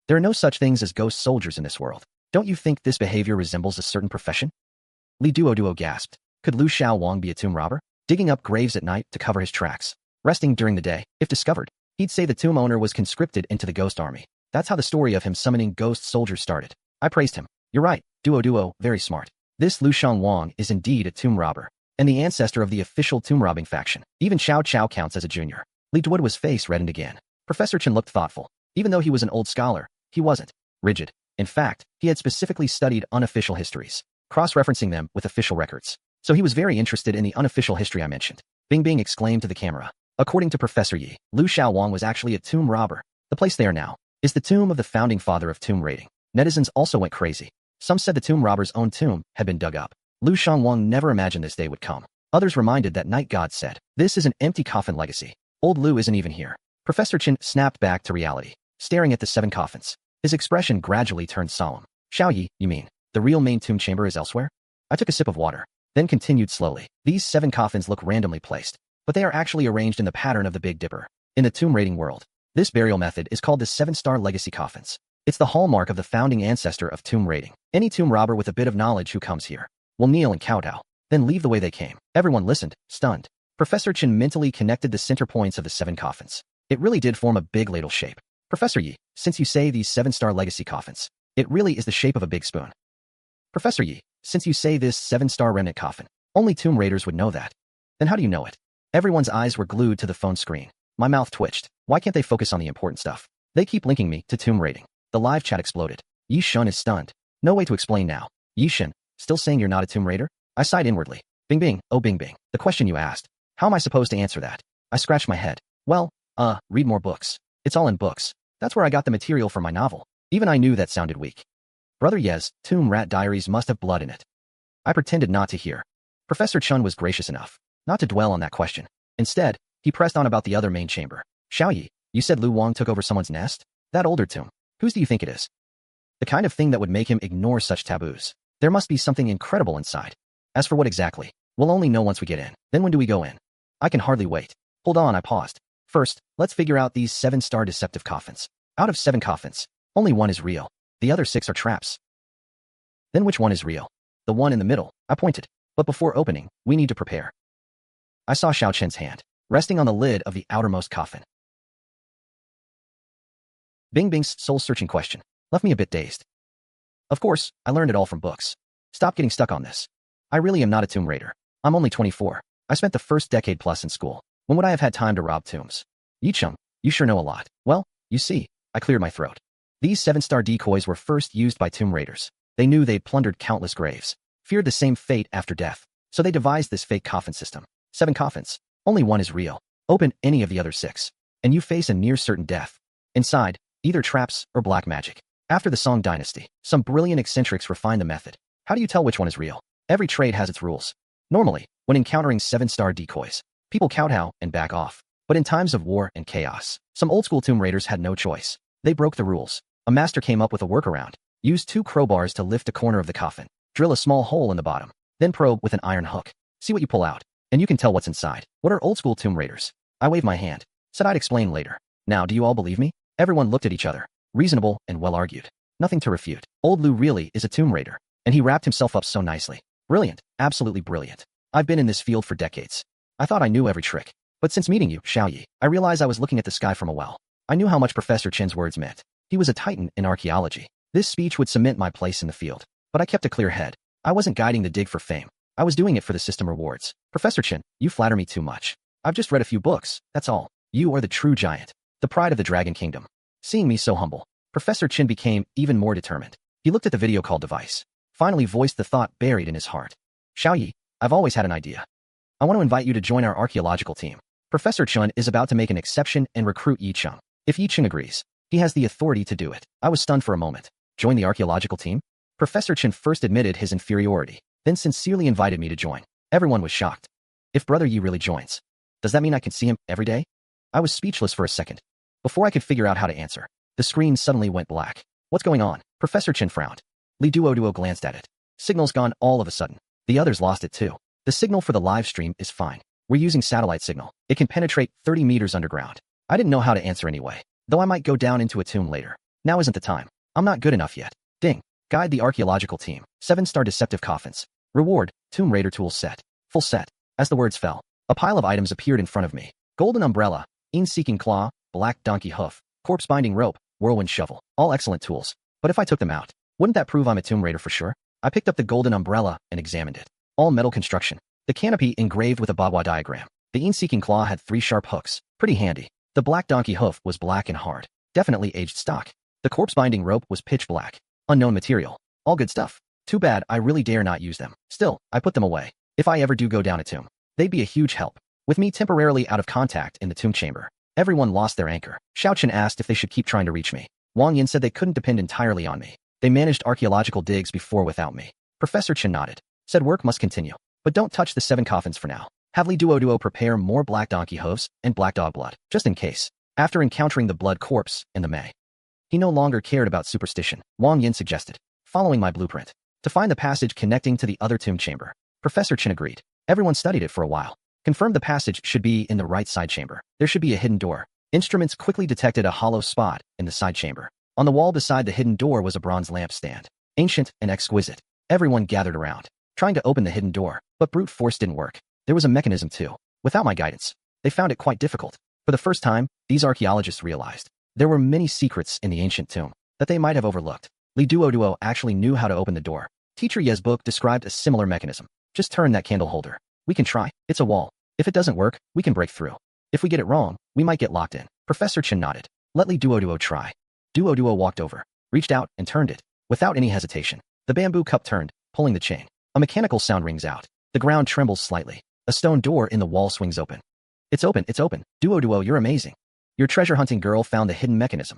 There are no such things as ghost soldiers in this world. Don't you think this behavior resembles a certain profession? Li Duo gasped. Could Lu Xiaowang be a tomb robber? Digging up graves at night to cover his tracks. Resting during the day, if discovered. He'd say the tomb owner was conscripted into the ghost army. That's how the story of him summoning ghost soldiers started. I praised him. You're right, Duo, very smart. This Lu Xiaowang is indeed a tomb robber, and the ancestor of the official tomb robbing faction. Even Xiao Chao counts as a junior. Li Duo's face reddened again. Professor Chen looked thoughtful. Even though he was an old scholar, he wasn't rigid. In fact, he had specifically studied unofficial histories, cross-referencing them with official records. So he was very interested in the unofficial history I mentioned. Bing exclaimed to the camera. According to Professor Yi, Lu Xiaowang was actually a tomb robber. The place they are now is the tomb of the founding father of tomb raiding. Netizens also went crazy. Some said the tomb robber's own tomb had been dug up. Lu Xiaowang never imagined this day would come. Others reminded that night god said, "This is an empty coffin legacy. Old Lu isn't even here." Professor Chen snapped back to reality, staring at the 7 coffins. His expression gradually turned solemn. Xiaoyi, you mean, the real main tomb chamber is elsewhere? I took a sip of water, then continued slowly. These 7 coffins look randomly placed, but they are actually arranged in the pattern of the Big Dipper. In the tomb raiding world, this burial method is called the 7-star legacy coffins. It's the hallmark of the founding ancestor of tomb raiding. Any tomb robber with a bit of knowledge who comes here will kneel and kowtow, then leave the way they came. Everyone listened, stunned. Professor Chen mentally connected the center points of the 7 coffins. It really did form a big ladle shape. Professor Yi, since you say these 7-star legacy coffins, it really is the shape of a big spoon. Professor Yi, since you say this 7-star remnant coffin, only tomb raiders would know that. Then how do you know it? Everyone's eyes were glued to the phone screen. My mouth twitched. Why can't they focus on the important stuff? They keep linking me to tomb raiding. The live chat exploded. Yi Shun is stunned. No way to explain now. Yi Shun, still saying you're not a tomb raider? I sighed inwardly. Bing, oh Bing. The question you asked. How am I supposed to answer that? I scratched my head. Well, read more books. It's all in books. That's where I got the material for my novel. Even I knew that sounded weak. Brother Yez, Tomb Rat Diaries must have blood in it. I pretended not to hear. Professor Chun was gracious enough not to dwell on that question. Instead, he pressed on about the other main chamber. Xiaoyi, you said Lu Wang took over someone's nest? That older tomb. Whose do you think it is? The kind of thing that would make him ignore such taboos. There must be something incredible inside. As for what exactly, we'll only know once we get in. Then when do we go in? I can hardly wait. Hold on, I paused. First, let's figure out these 7-star deceptive coffins. Out of 7 coffins, only 1 is real. The other 6 are traps. Then which one is real? The one in the middle, I pointed. But before opening, we need to prepare. I saw Xiao Chen's hand, resting on the lid of the outermost coffin. Bing's soul-searching question left me a bit dazed. Of course, I learned it all from books. Stop getting stuck on this. I really am not a tomb raider. I'm only 24. I spent the first decade plus in school. When would I have had time to rob tombs? Yicheng, you sure know a lot. Well, you see, I cleared my throat. These 7-star decoys were first used by tomb raiders. They knew they'd plundered countless graves, feared the same fate after death, so they devised this fake coffin system. 7 coffins. Only 1 is real. Open any of the other 6, and you face a near certain death. Inside, either traps or black magic. After the Song Dynasty, some brilliant eccentrics refined the method. How do you tell which one is real? Every trade has its rules. Normally, when encountering 7-star decoys, people kowtow and back off. But in times of war and chaos, some old-school tomb raiders had no choice. They broke the rules. A master came up with a workaround. Use 2 crowbars to lift a corner of the coffin. Drill a small hole in the bottom. Then probe with an iron hook. See what you pull out, and you can tell what's inside. What are old-school tomb raiders? I waved my hand. Said I'd explain later. Now, do you all believe me? Everyone looked at each other. Reasonable and well-argued. Nothing to refute. Old Lu really is a tomb raider, and he wrapped himself up so nicely. Brilliant. Absolutely brilliant. I've been in this field for decades. I thought I knew every trick. But since meeting you, Xiaoyi, I realized I was looking at the sky from a well. I knew how much Professor Chen's words meant. He was a titan in archaeology. This speech would cement my place in the field. But I kept a clear head. I wasn't guiding the dig for fame. I was doing it for the system rewards. Professor Chen, you flatter me too much. I've just read a few books, that's all. You are the true giant. The pride of the Dragon Kingdom. Seeing me so humble, Professor Chen became even more determined. He looked at the video call device. Finally voiced the thought buried in his heart. Xiaoyi, I've always had an idea. I want to invite you to join our archaeological team. Professor Chen is about to make an exception and recruit Yicheng. If Yicheng agrees, he has the authority to do it. I was stunned for a moment. Join the archaeological team? Professor Chen first admitted his inferiority, then sincerely invited me to join. Everyone was shocked. If Brother Yi really joins, does that mean I can see him every day? I was speechless for a second. Before I could figure out how to answer, the screen suddenly went black. What's going on? Professor Chen frowned. Li Duo glanced at it. Signal's gone all of a sudden. The others lost it too. The signal for the live stream is fine. We're using satellite signal. It can penetrate 30 meters underground. I didn't know how to answer anyway, though I might go down into a tomb later. Now isn't the time. I'm not good enough yet. Ding. Guide the archaeological team. 7-star deceptive coffins. Reward, Tomb Raider tool set. Full set. As the words fell, a pile of items appeared in front of me. Golden umbrella, seeking claw, black donkey hoof, corpse binding rope, whirlwind shovel. All excellent tools. But if I took them out, wouldn't that prove I'm a Tomb Raider for sure? I picked up the golden umbrella and examined it. All metal construction. The canopy engraved with a Bagua diagram. The seeking claw had 3 sharp hooks. Pretty handy. The black donkey hoof was black and hard. Definitely aged stock. The corpse binding rope was pitch black. Unknown material. All good stuff. Too bad I really dare not use them. Still, I put them away. If I ever do go down a tomb, they'd be a huge help. With me temporarily out of contact in the tomb chamber, everyone lost their anchor. Xiaochen asked if they should keep trying to reach me. Wang Yin said they couldn't depend entirely on me. They managed archaeological digs before without me. Professor Chen nodded. Said work must continue. But don't touch the 7 coffins for now. Have Li Duo prepare more black donkey hooves and black dog blood, just in case. After encountering the blood corpse in the May, he no longer cared about superstition. Wang Yin suggested, following my blueprint, to find the passage connecting to the other tomb chamber. Professor Chen agreed. Everyone studied it for a while. Confirmed the passage should be in the right side chamber. There should be a hidden door. Instruments quickly detected a hollow spot in the side chamber. On the wall beside the hidden door was a bronze lamp stand. Ancient and exquisite. Everyone gathered around, trying to open the hidden door, but brute force didn't work. There was a mechanism too. Without my guidance, they found it quite difficult. For the first time, these archaeologists realized there were many secrets in the ancient tomb that they might have overlooked. Li Duo actually knew how to open the door. Teacher Ye's book described a similar mechanism. Just turn that candle holder. We can try. It's a wall. If it doesn't work, we can break through. If we get it wrong, we might get locked in. Professor Chen nodded. Let Li Duo try. Duo walked over, reached out, and turned it. Without any hesitation, the bamboo cup turned, pulling the chain. A mechanical sound rings out. The ground trembles slightly. A stone door in the wall swings open. It's open, it's open. Duo, you're amazing. Your treasure hunting girl found the hidden mechanism.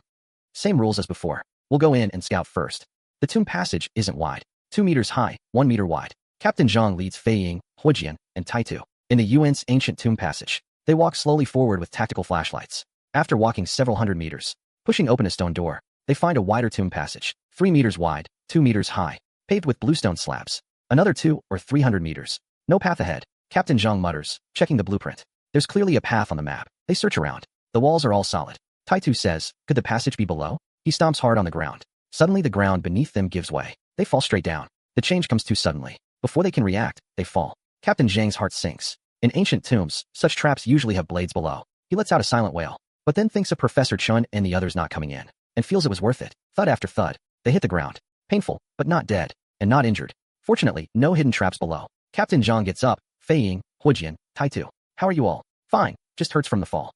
Same rules as before. We'll go in and scout first. The tomb passage isn't wide. 2 meters high, 1 meter wide. Captain Zhang leads Fei Ying, Huijian, and Taitu. In the yuan's ancient tomb passage, they walk slowly forward with tactical flashlights. After walking several hundred meters, pushing open a stone door, they find a wider tomb passage, 3 meters wide, 2 meters high, paved with bluestone slabs. Another 200 or 300 meters. No path ahead. Captain Zhang mutters, checking the blueprint. There's clearly a path on the map. They search around. The walls are all solid. Taitu says, could the passage be below? He stomps hard on the ground. Suddenly the ground beneath them gives way. They fall straight down. The change comes too suddenly. Before they can react, they fall. Captain Zhang's heart sinks. In ancient tombs, such traps usually have blades below. He lets out a silent wail, but then thinks of Professor Chen and the others not coming in, and feels it was worth it. Thud after thud. They hit the ground. Painful, but not dead, and not injured. Fortunately, no hidden traps below. Captain Zhang gets up. Fei Ying, Huijian, Taitu. How are you all? Fine, just hurts from the fall.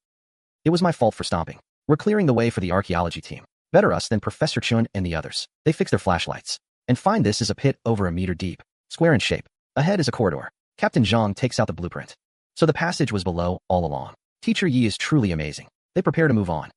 It was my fault for stomping. We're clearing the way for the archaeology team. Better us than Professor Chen and the others. They fix their flashlights and find this is a pit over a meter deep, square in shape. Ahead is a corridor. Captain Zhang takes out the blueprint. So the passage was below all along. Teacher Yi is truly amazing. They prepare to move on.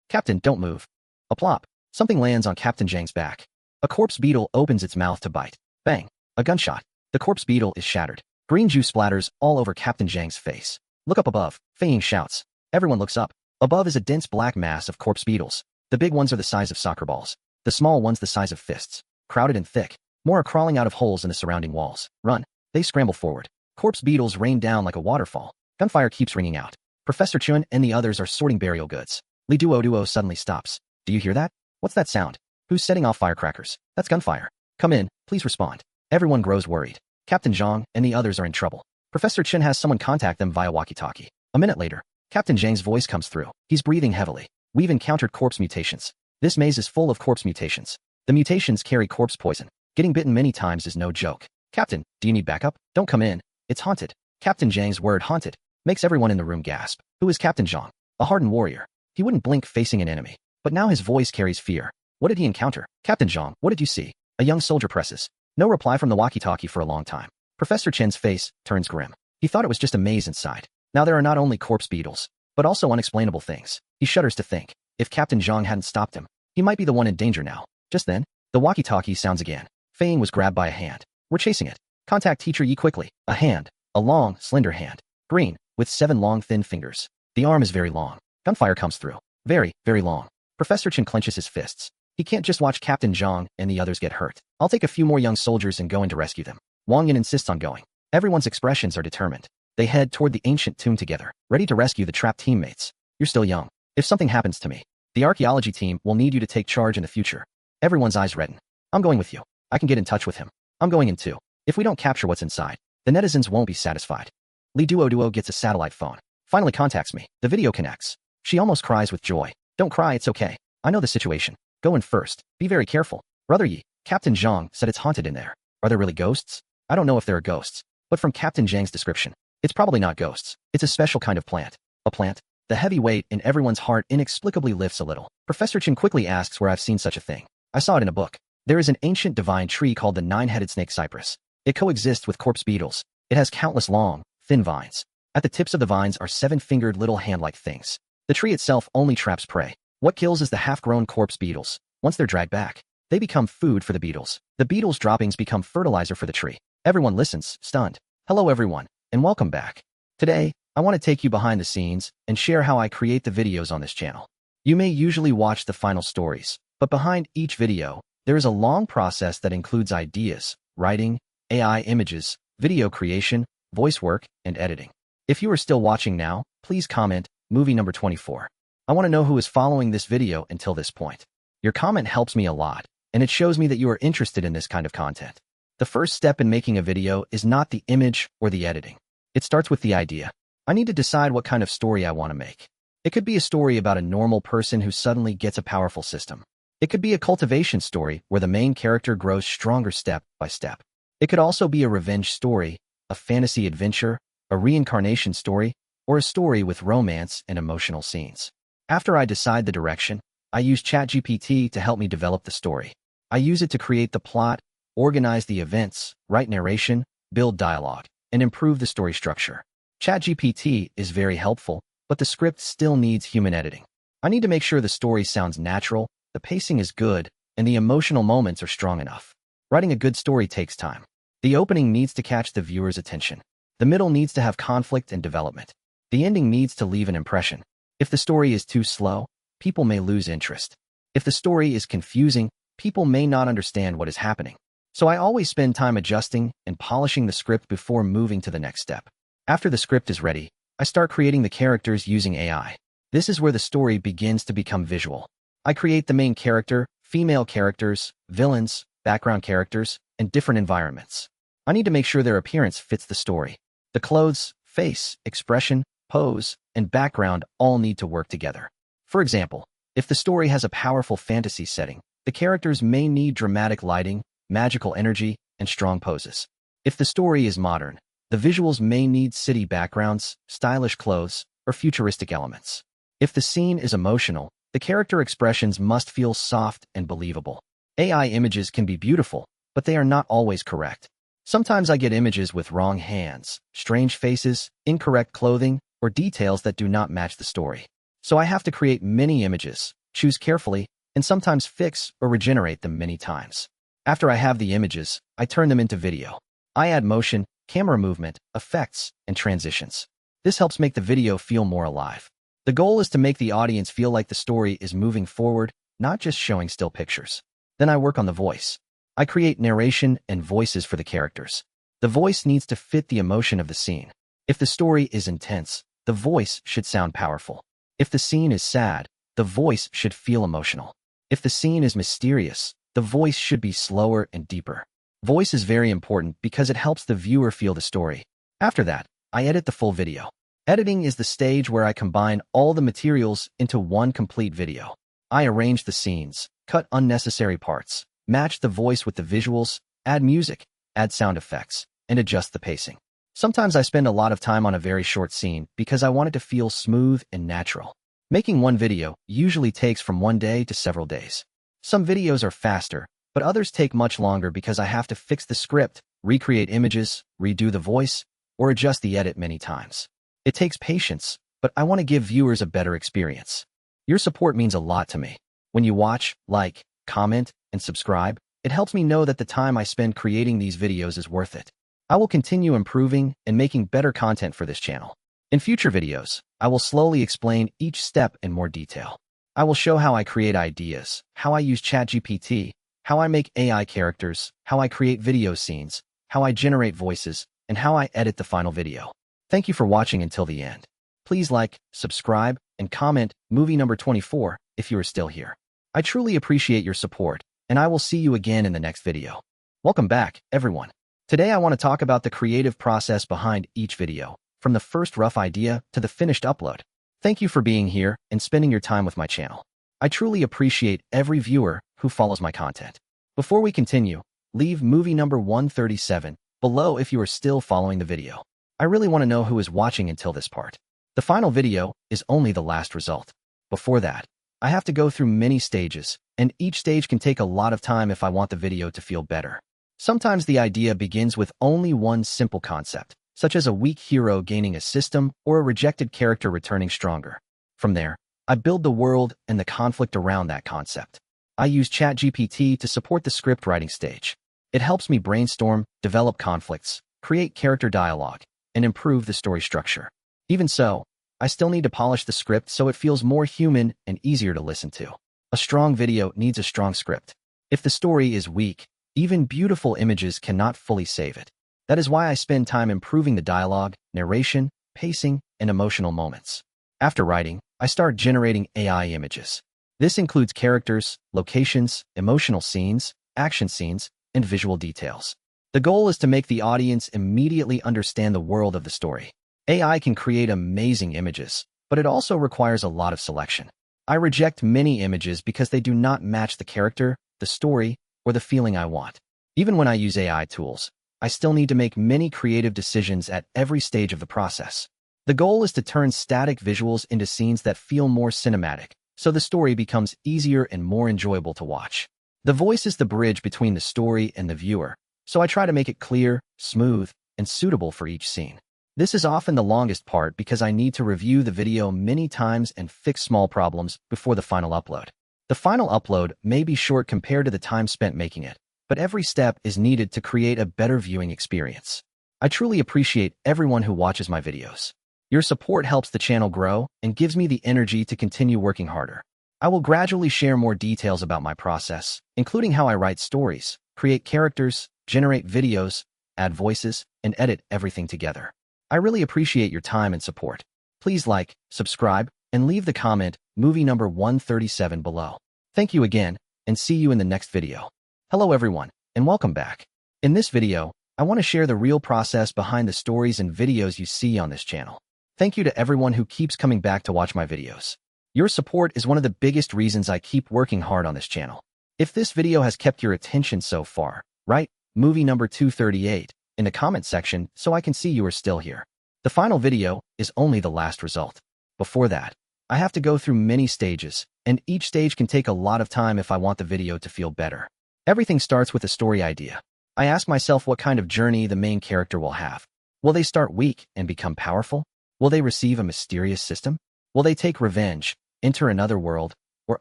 Captain, don't move. A plop. Something lands on Captain Zhang's back. A corpse beetle opens its mouth to bite. Bang. A gunshot. The corpse beetle is shattered. Green juice splatters all over Captain Zhang's face. Look up above. Fei Ying shouts. Everyone looks up. Above is a dense black mass of corpse beetles. The big ones are the size of soccer balls. The small ones the size of fists. Crowded and thick. More are crawling out of holes in the surrounding walls. Run. They scramble forward. Corpse beetles rain down like a waterfall. Gunfire keeps ringing out. Professor Chen and the others are sorting burial goods. Li Duo suddenly stops. Do you hear that? What's that sound? Who's setting off firecrackers? That's gunfire. Come in, please respond. Everyone grows worried. Captain Zhang and the others are in trouble. Professor Chen has someone contact them via walkie-talkie. A minute later, Captain Zhang's voice comes through. He's breathing heavily. We've encountered corpse mutations. This maze is full of corpse mutations. The mutations carry corpse poison. Getting bitten many times is no joke. Captain, do you need backup? Don't come in. It's haunted. Captain Zhang's word haunted makes everyone in the room gasp. Who is Captain Zhang? A hardened warrior. He wouldn't blink facing an enemy. But now his voice carries fear. What did he encounter? Captain Zhang, what did you see? A young soldier presses. No reply from the walkie-talkie for a long time. Professor Chen's face turns grim. He thought it was just a maze inside. Now there are not only corpse beetles, but also unexplainable things. He shudders to think. If Captain Zhang hadn't stopped him, he might be the one in danger now. Just then, the walkie-talkie sounds again. Fei Ying was grabbed by a hand. We're chasing it. Contact Teacher Yi quickly. A hand. A long, slender hand. Green, with 7 long, thin fingers. The arm is very long. Gunfire comes through. Very, very long. Professor Chen clenches his fists. He can't just watch Captain Zhang and the others get hurt. I'll take a few more young soldiers and go in to rescue them. Wang Yin insists on going. Everyone's expressions are determined. They head toward the ancient tomb together, ready to rescue the trapped teammates. You're still young. If something happens to me, the archaeology team will need you to take charge in the future. Everyone's eyes redden. I'm going with you. I can get in touch with him. I'm going in too. If we don't capture what's inside, the netizens won't be satisfied. Li Duo gets a satellite phone. Finally contacts me. The video connects. She almost cries with joy. Don't cry, it's okay. I know the situation. Go in first. Be very careful. Brother Yi, Captain Zhang said it's haunted in there. Are there really ghosts? I don't know if there are ghosts, but from Captain Zhang's description, it's probably not ghosts. It's a special kind of plant. A plant? The heavy weight in everyone's heart inexplicably lifts a little. Professor Chen quickly asks where I've seen such a thing. I saw it in a book. There is an ancient divine tree called the nine-headed snake cypress. It coexists with corpse beetles. It has countless long, thin vines. At the tips of the vines are seven-fingered little hand-like things. The tree itself only traps prey. What kills is the half-grown corpse beetles. Once they're dragged back, they become food for the beetles. The beetles' droppings become fertilizer for the tree. Everyone listens, stunned. Hello everyone, and welcome back. Today, I want to take you behind the scenes and share how I create the videos on this channel. You may usually watch the final stories, but behind each video, there is a long process that includes ideas, writing, AI images, video creation, voice work, and editing. If you are still watching now, please comment, movie number 24. I want to know who is following this video until this point. Your comment helps me a lot, and it shows me that you are interested in this kind of content. The first step in making a video is not the image or the editing. It starts with the idea. I need to decide what kind of story I want to make. It could be a story about a normal person who suddenly gets a powerful system. It could be a cultivation story where the main character grows stronger step by step. It could also be a revenge story, a fantasy adventure, a reincarnation story, or a story with romance and emotional scenes. After I decide the direction, I use ChatGPT to help me develop the story. I use it to create the plot, organize the events, write narration, build dialogue, and improve the story structure. ChatGPT is very helpful, but the script still needs human editing. I need to make sure the story sounds natural, the pacing is good, and the emotional moments are strong enough. Writing a good story takes time. The opening needs to catch the viewer's attention. The middle needs to have conflict and development. The ending needs to leave an impression. If the story is too slow, people may lose interest. If the story is confusing, people may not understand what is happening. So I always spend time adjusting and polishing the script before moving to the next step. After the script is ready, I start creating the characters using AI. This is where the story begins to become visual. I create the main character, female characters, villains, background characters, and different environments. I need to make sure their appearance fits the story. The clothes, face, expression, pose, and background all need to work together. For example, if the story has a powerful fantasy setting, the characters may need dramatic lighting, magical energy, and strong poses. If the story is modern, the visuals may need city backgrounds, stylish clothes, or futuristic elements. If the scene is emotional, the character expressions must feel soft and believable. AI images can be beautiful, but they are not always correct. Sometimes I get images with wrong hands, strange faces, incorrect clothing, or details that do not match the story. So I have to create many images, choose carefully, and sometimes fix or regenerate them many times. After I have the images, I turn them into video. I add motion, camera movement, effects, and transitions. This helps make the video feel more alive. The goal is to make the audience feel like the story is moving forward, not just showing still pictures. Then I work on the voice. I create narration and voices for the characters. The voice needs to fit the emotion of the scene. If the story is intense, the voice should sound powerful. If the scene is sad, the voice should feel emotional. If the scene is mysterious, the voice should be slower and deeper. Voice is very important because it helps the viewer feel the story. After that, I edit the full video. Editing is the stage where I combine all the materials into one complete video. I arrange the scenes, cut unnecessary parts, match the voice with the visuals, add music, add sound effects, and adjust the pacing. Sometimes I spend a lot of time on a very short scene because I want it to feel smooth and natural. Making one video usually takes from 1 day to several days. Some videos are faster, but others take much longer because I have to fix the script, recreate images, redo the voice, or adjust the edit many times. It takes patience, but I want to give viewers a better experience. Your support means a lot to me. When you watch, like, comment, and subscribe, it helps me know that the time I spend creating these videos is worth it. I will continue improving and making better content for this channel. In future videos, I will slowly explain each step in more detail. I will show how I create ideas, how I use ChatGPT, how I make AI characters, how I create video scenes, how I generate voices, and how I edit the final video. Thank you for watching until the end. Please like, subscribe, and comment movie number 24 if you are still here. I truly appreciate your support, and I will see you again in the next video. Welcome back, everyone. Today I want to talk about the creative process behind each video, from the first rough idea to the finished upload. Thank you for being here and spending your time with my channel. I truly appreciate every viewer who follows my content. Before we continue, leave movie number 137 below if you are still following the video. I really want to know who is watching until this part. The final video is only the last result. Before that, I have to go through many stages, and each stage can take a lot of time if I want the video to feel better. Sometimes the idea begins with only one simple concept, such as a weak hero gaining a system or a rejected character returning stronger. From there, I build the world and the conflict around that concept. I use ChatGPT to support the script writing stage. It helps me brainstorm, develop conflicts, create character dialogue, and improve the story structure. Even so, I still need to polish the script so it feels more human and easier to listen to. A strong video needs a strong script. If the story is weak, even beautiful images cannot fully save it. That is why I spend time improving the dialogue, narration, pacing, and emotional moments. After writing, I start generating AI images. This includes characters, locations, emotional scenes, action scenes, and visual details. The goal is to make the audience immediately understand the world of the story. AI can create amazing images, but it also requires a lot of selection. I reject many images because they do not match the character, the story, or the feeling I want. Even when I use AI tools, I still need to make many creative decisions at every stage of the process. The goal is to turn static visuals into scenes that feel more cinematic, so the story becomes easier and more enjoyable to watch. The voice is the bridge between the story and the viewer, so I try to make it clear, smooth, and suitable for each scene. This is often the longest part because I need to review the video many times and fix small problems before the final upload. The final upload may be short compared to the time spent making it, but every step is needed to create a better viewing experience. I truly appreciate everyone who watches my videos. Your support helps the channel grow and gives me the energy to continue working harder. I will gradually share more details about my process, including how I write stories, create characters, generate videos, add voices, and edit everything together. I really appreciate your time and support. Please like, subscribe, and leave the comment movie number 137 below. Thank you again, and see you in the next video. Hello everyone, and welcome back. In this video, I want to share the real process behind the stories and videos you see on this channel. Thank you to everyone who keeps coming back to watch my videos. Your support is one of the biggest reasons I keep working hard on this channel. If this video has kept your attention so far, write movie number 238 in the comment section so I can see you are still here. The final video is only the last result. Before that, I have to go through many stages, and each stage can take a lot of time if I want the video to feel better. Everything starts with a story idea. I ask myself what kind of journey the main character will have. Will they start weak and become powerful? Will they receive a mysterious system? Will they take revenge, enter another world, or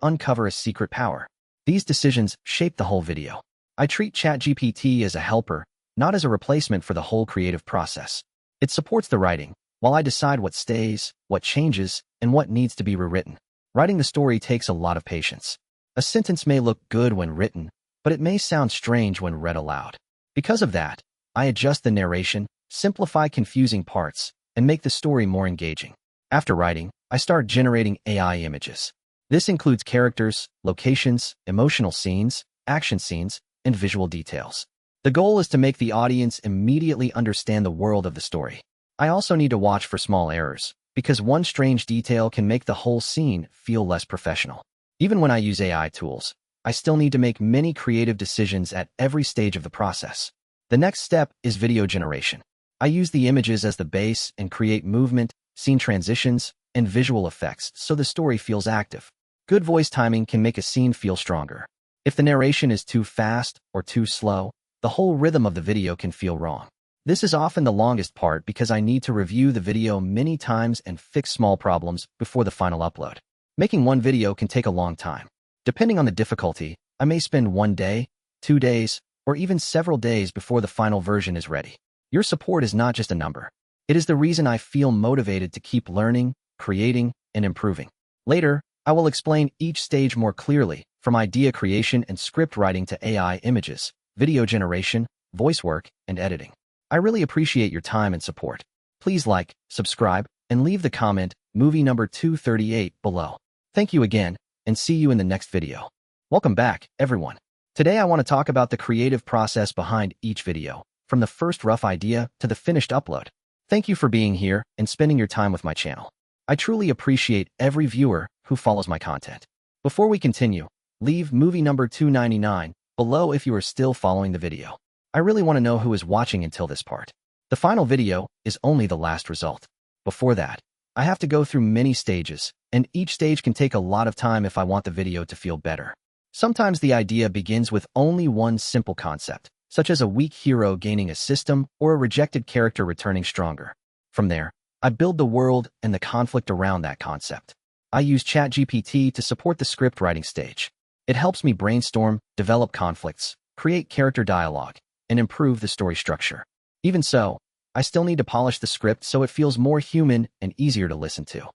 uncover a secret power? These decisions shape the whole video. I treat ChatGPT as a helper, not as a replacement for the whole creative process. It supports the writing, while I decide what stays, what changes, and what needs to be rewritten. Writing the story takes a lot of patience. A sentence may look good when written, but it may sound strange when read aloud. Because of that, I adjust the narration, simplify confusing parts, and make the story more engaging. After writing, I start generating AI images. This includes characters, locations, emotional scenes, action scenes, and visual details. The goal is to make the audience immediately understand the world of the story. I also need to watch for small errors, because one strange detail can make the whole scene feel less professional. Even when I use AI tools, I still need to make many creative decisions at every stage of the process. The next step is video generation. I use the images as the base and create movement, scene transitions, and visual effects so the story feels active. Good voice timing can make a scene feel stronger. If the narration is too fast or too slow, the whole rhythm of the video can feel wrong. This is often the longest part because I need to review the video many times and fix small problems before the final upload. Making one video can take a long time. Depending on the difficulty, I may spend 1 day, 2 days, or even several days before the final version is ready. Your support is not just a number. It is the reason I feel motivated to keep learning, creating, and improving. Later, I will explain each stage more clearly, from idea creation and script writing to AI images, video generation, voice work, and editing. I really appreciate your time and support. Please like, subscribe, and leave the comment movie number 238 below. Thank you again, and see you in the next video. Welcome back, everyone. Today I want to talk about the creative process behind each video, from the first rough idea to the finished upload. Thank you for being here and spending your time with my channel. I truly appreciate every viewer who follows my content. Before we continue, leave movie number 299 below if you are still following the video. I really want to know who is watching until this part. The final video is only the last result. Before that, I have to go through many stages, and each stage can take a lot of time if I want the video to feel better. Sometimes the idea begins with only one simple concept, such as a weak hero gaining a system or a rejected character returning stronger. From there, I build the world and the conflict around that concept. I use ChatGPT to support the script writing stage. It helps me brainstorm, develop conflicts, create character dialogue, and improve the story structure. Even so, I still need to polish the script so it feels more human and easier to listen to.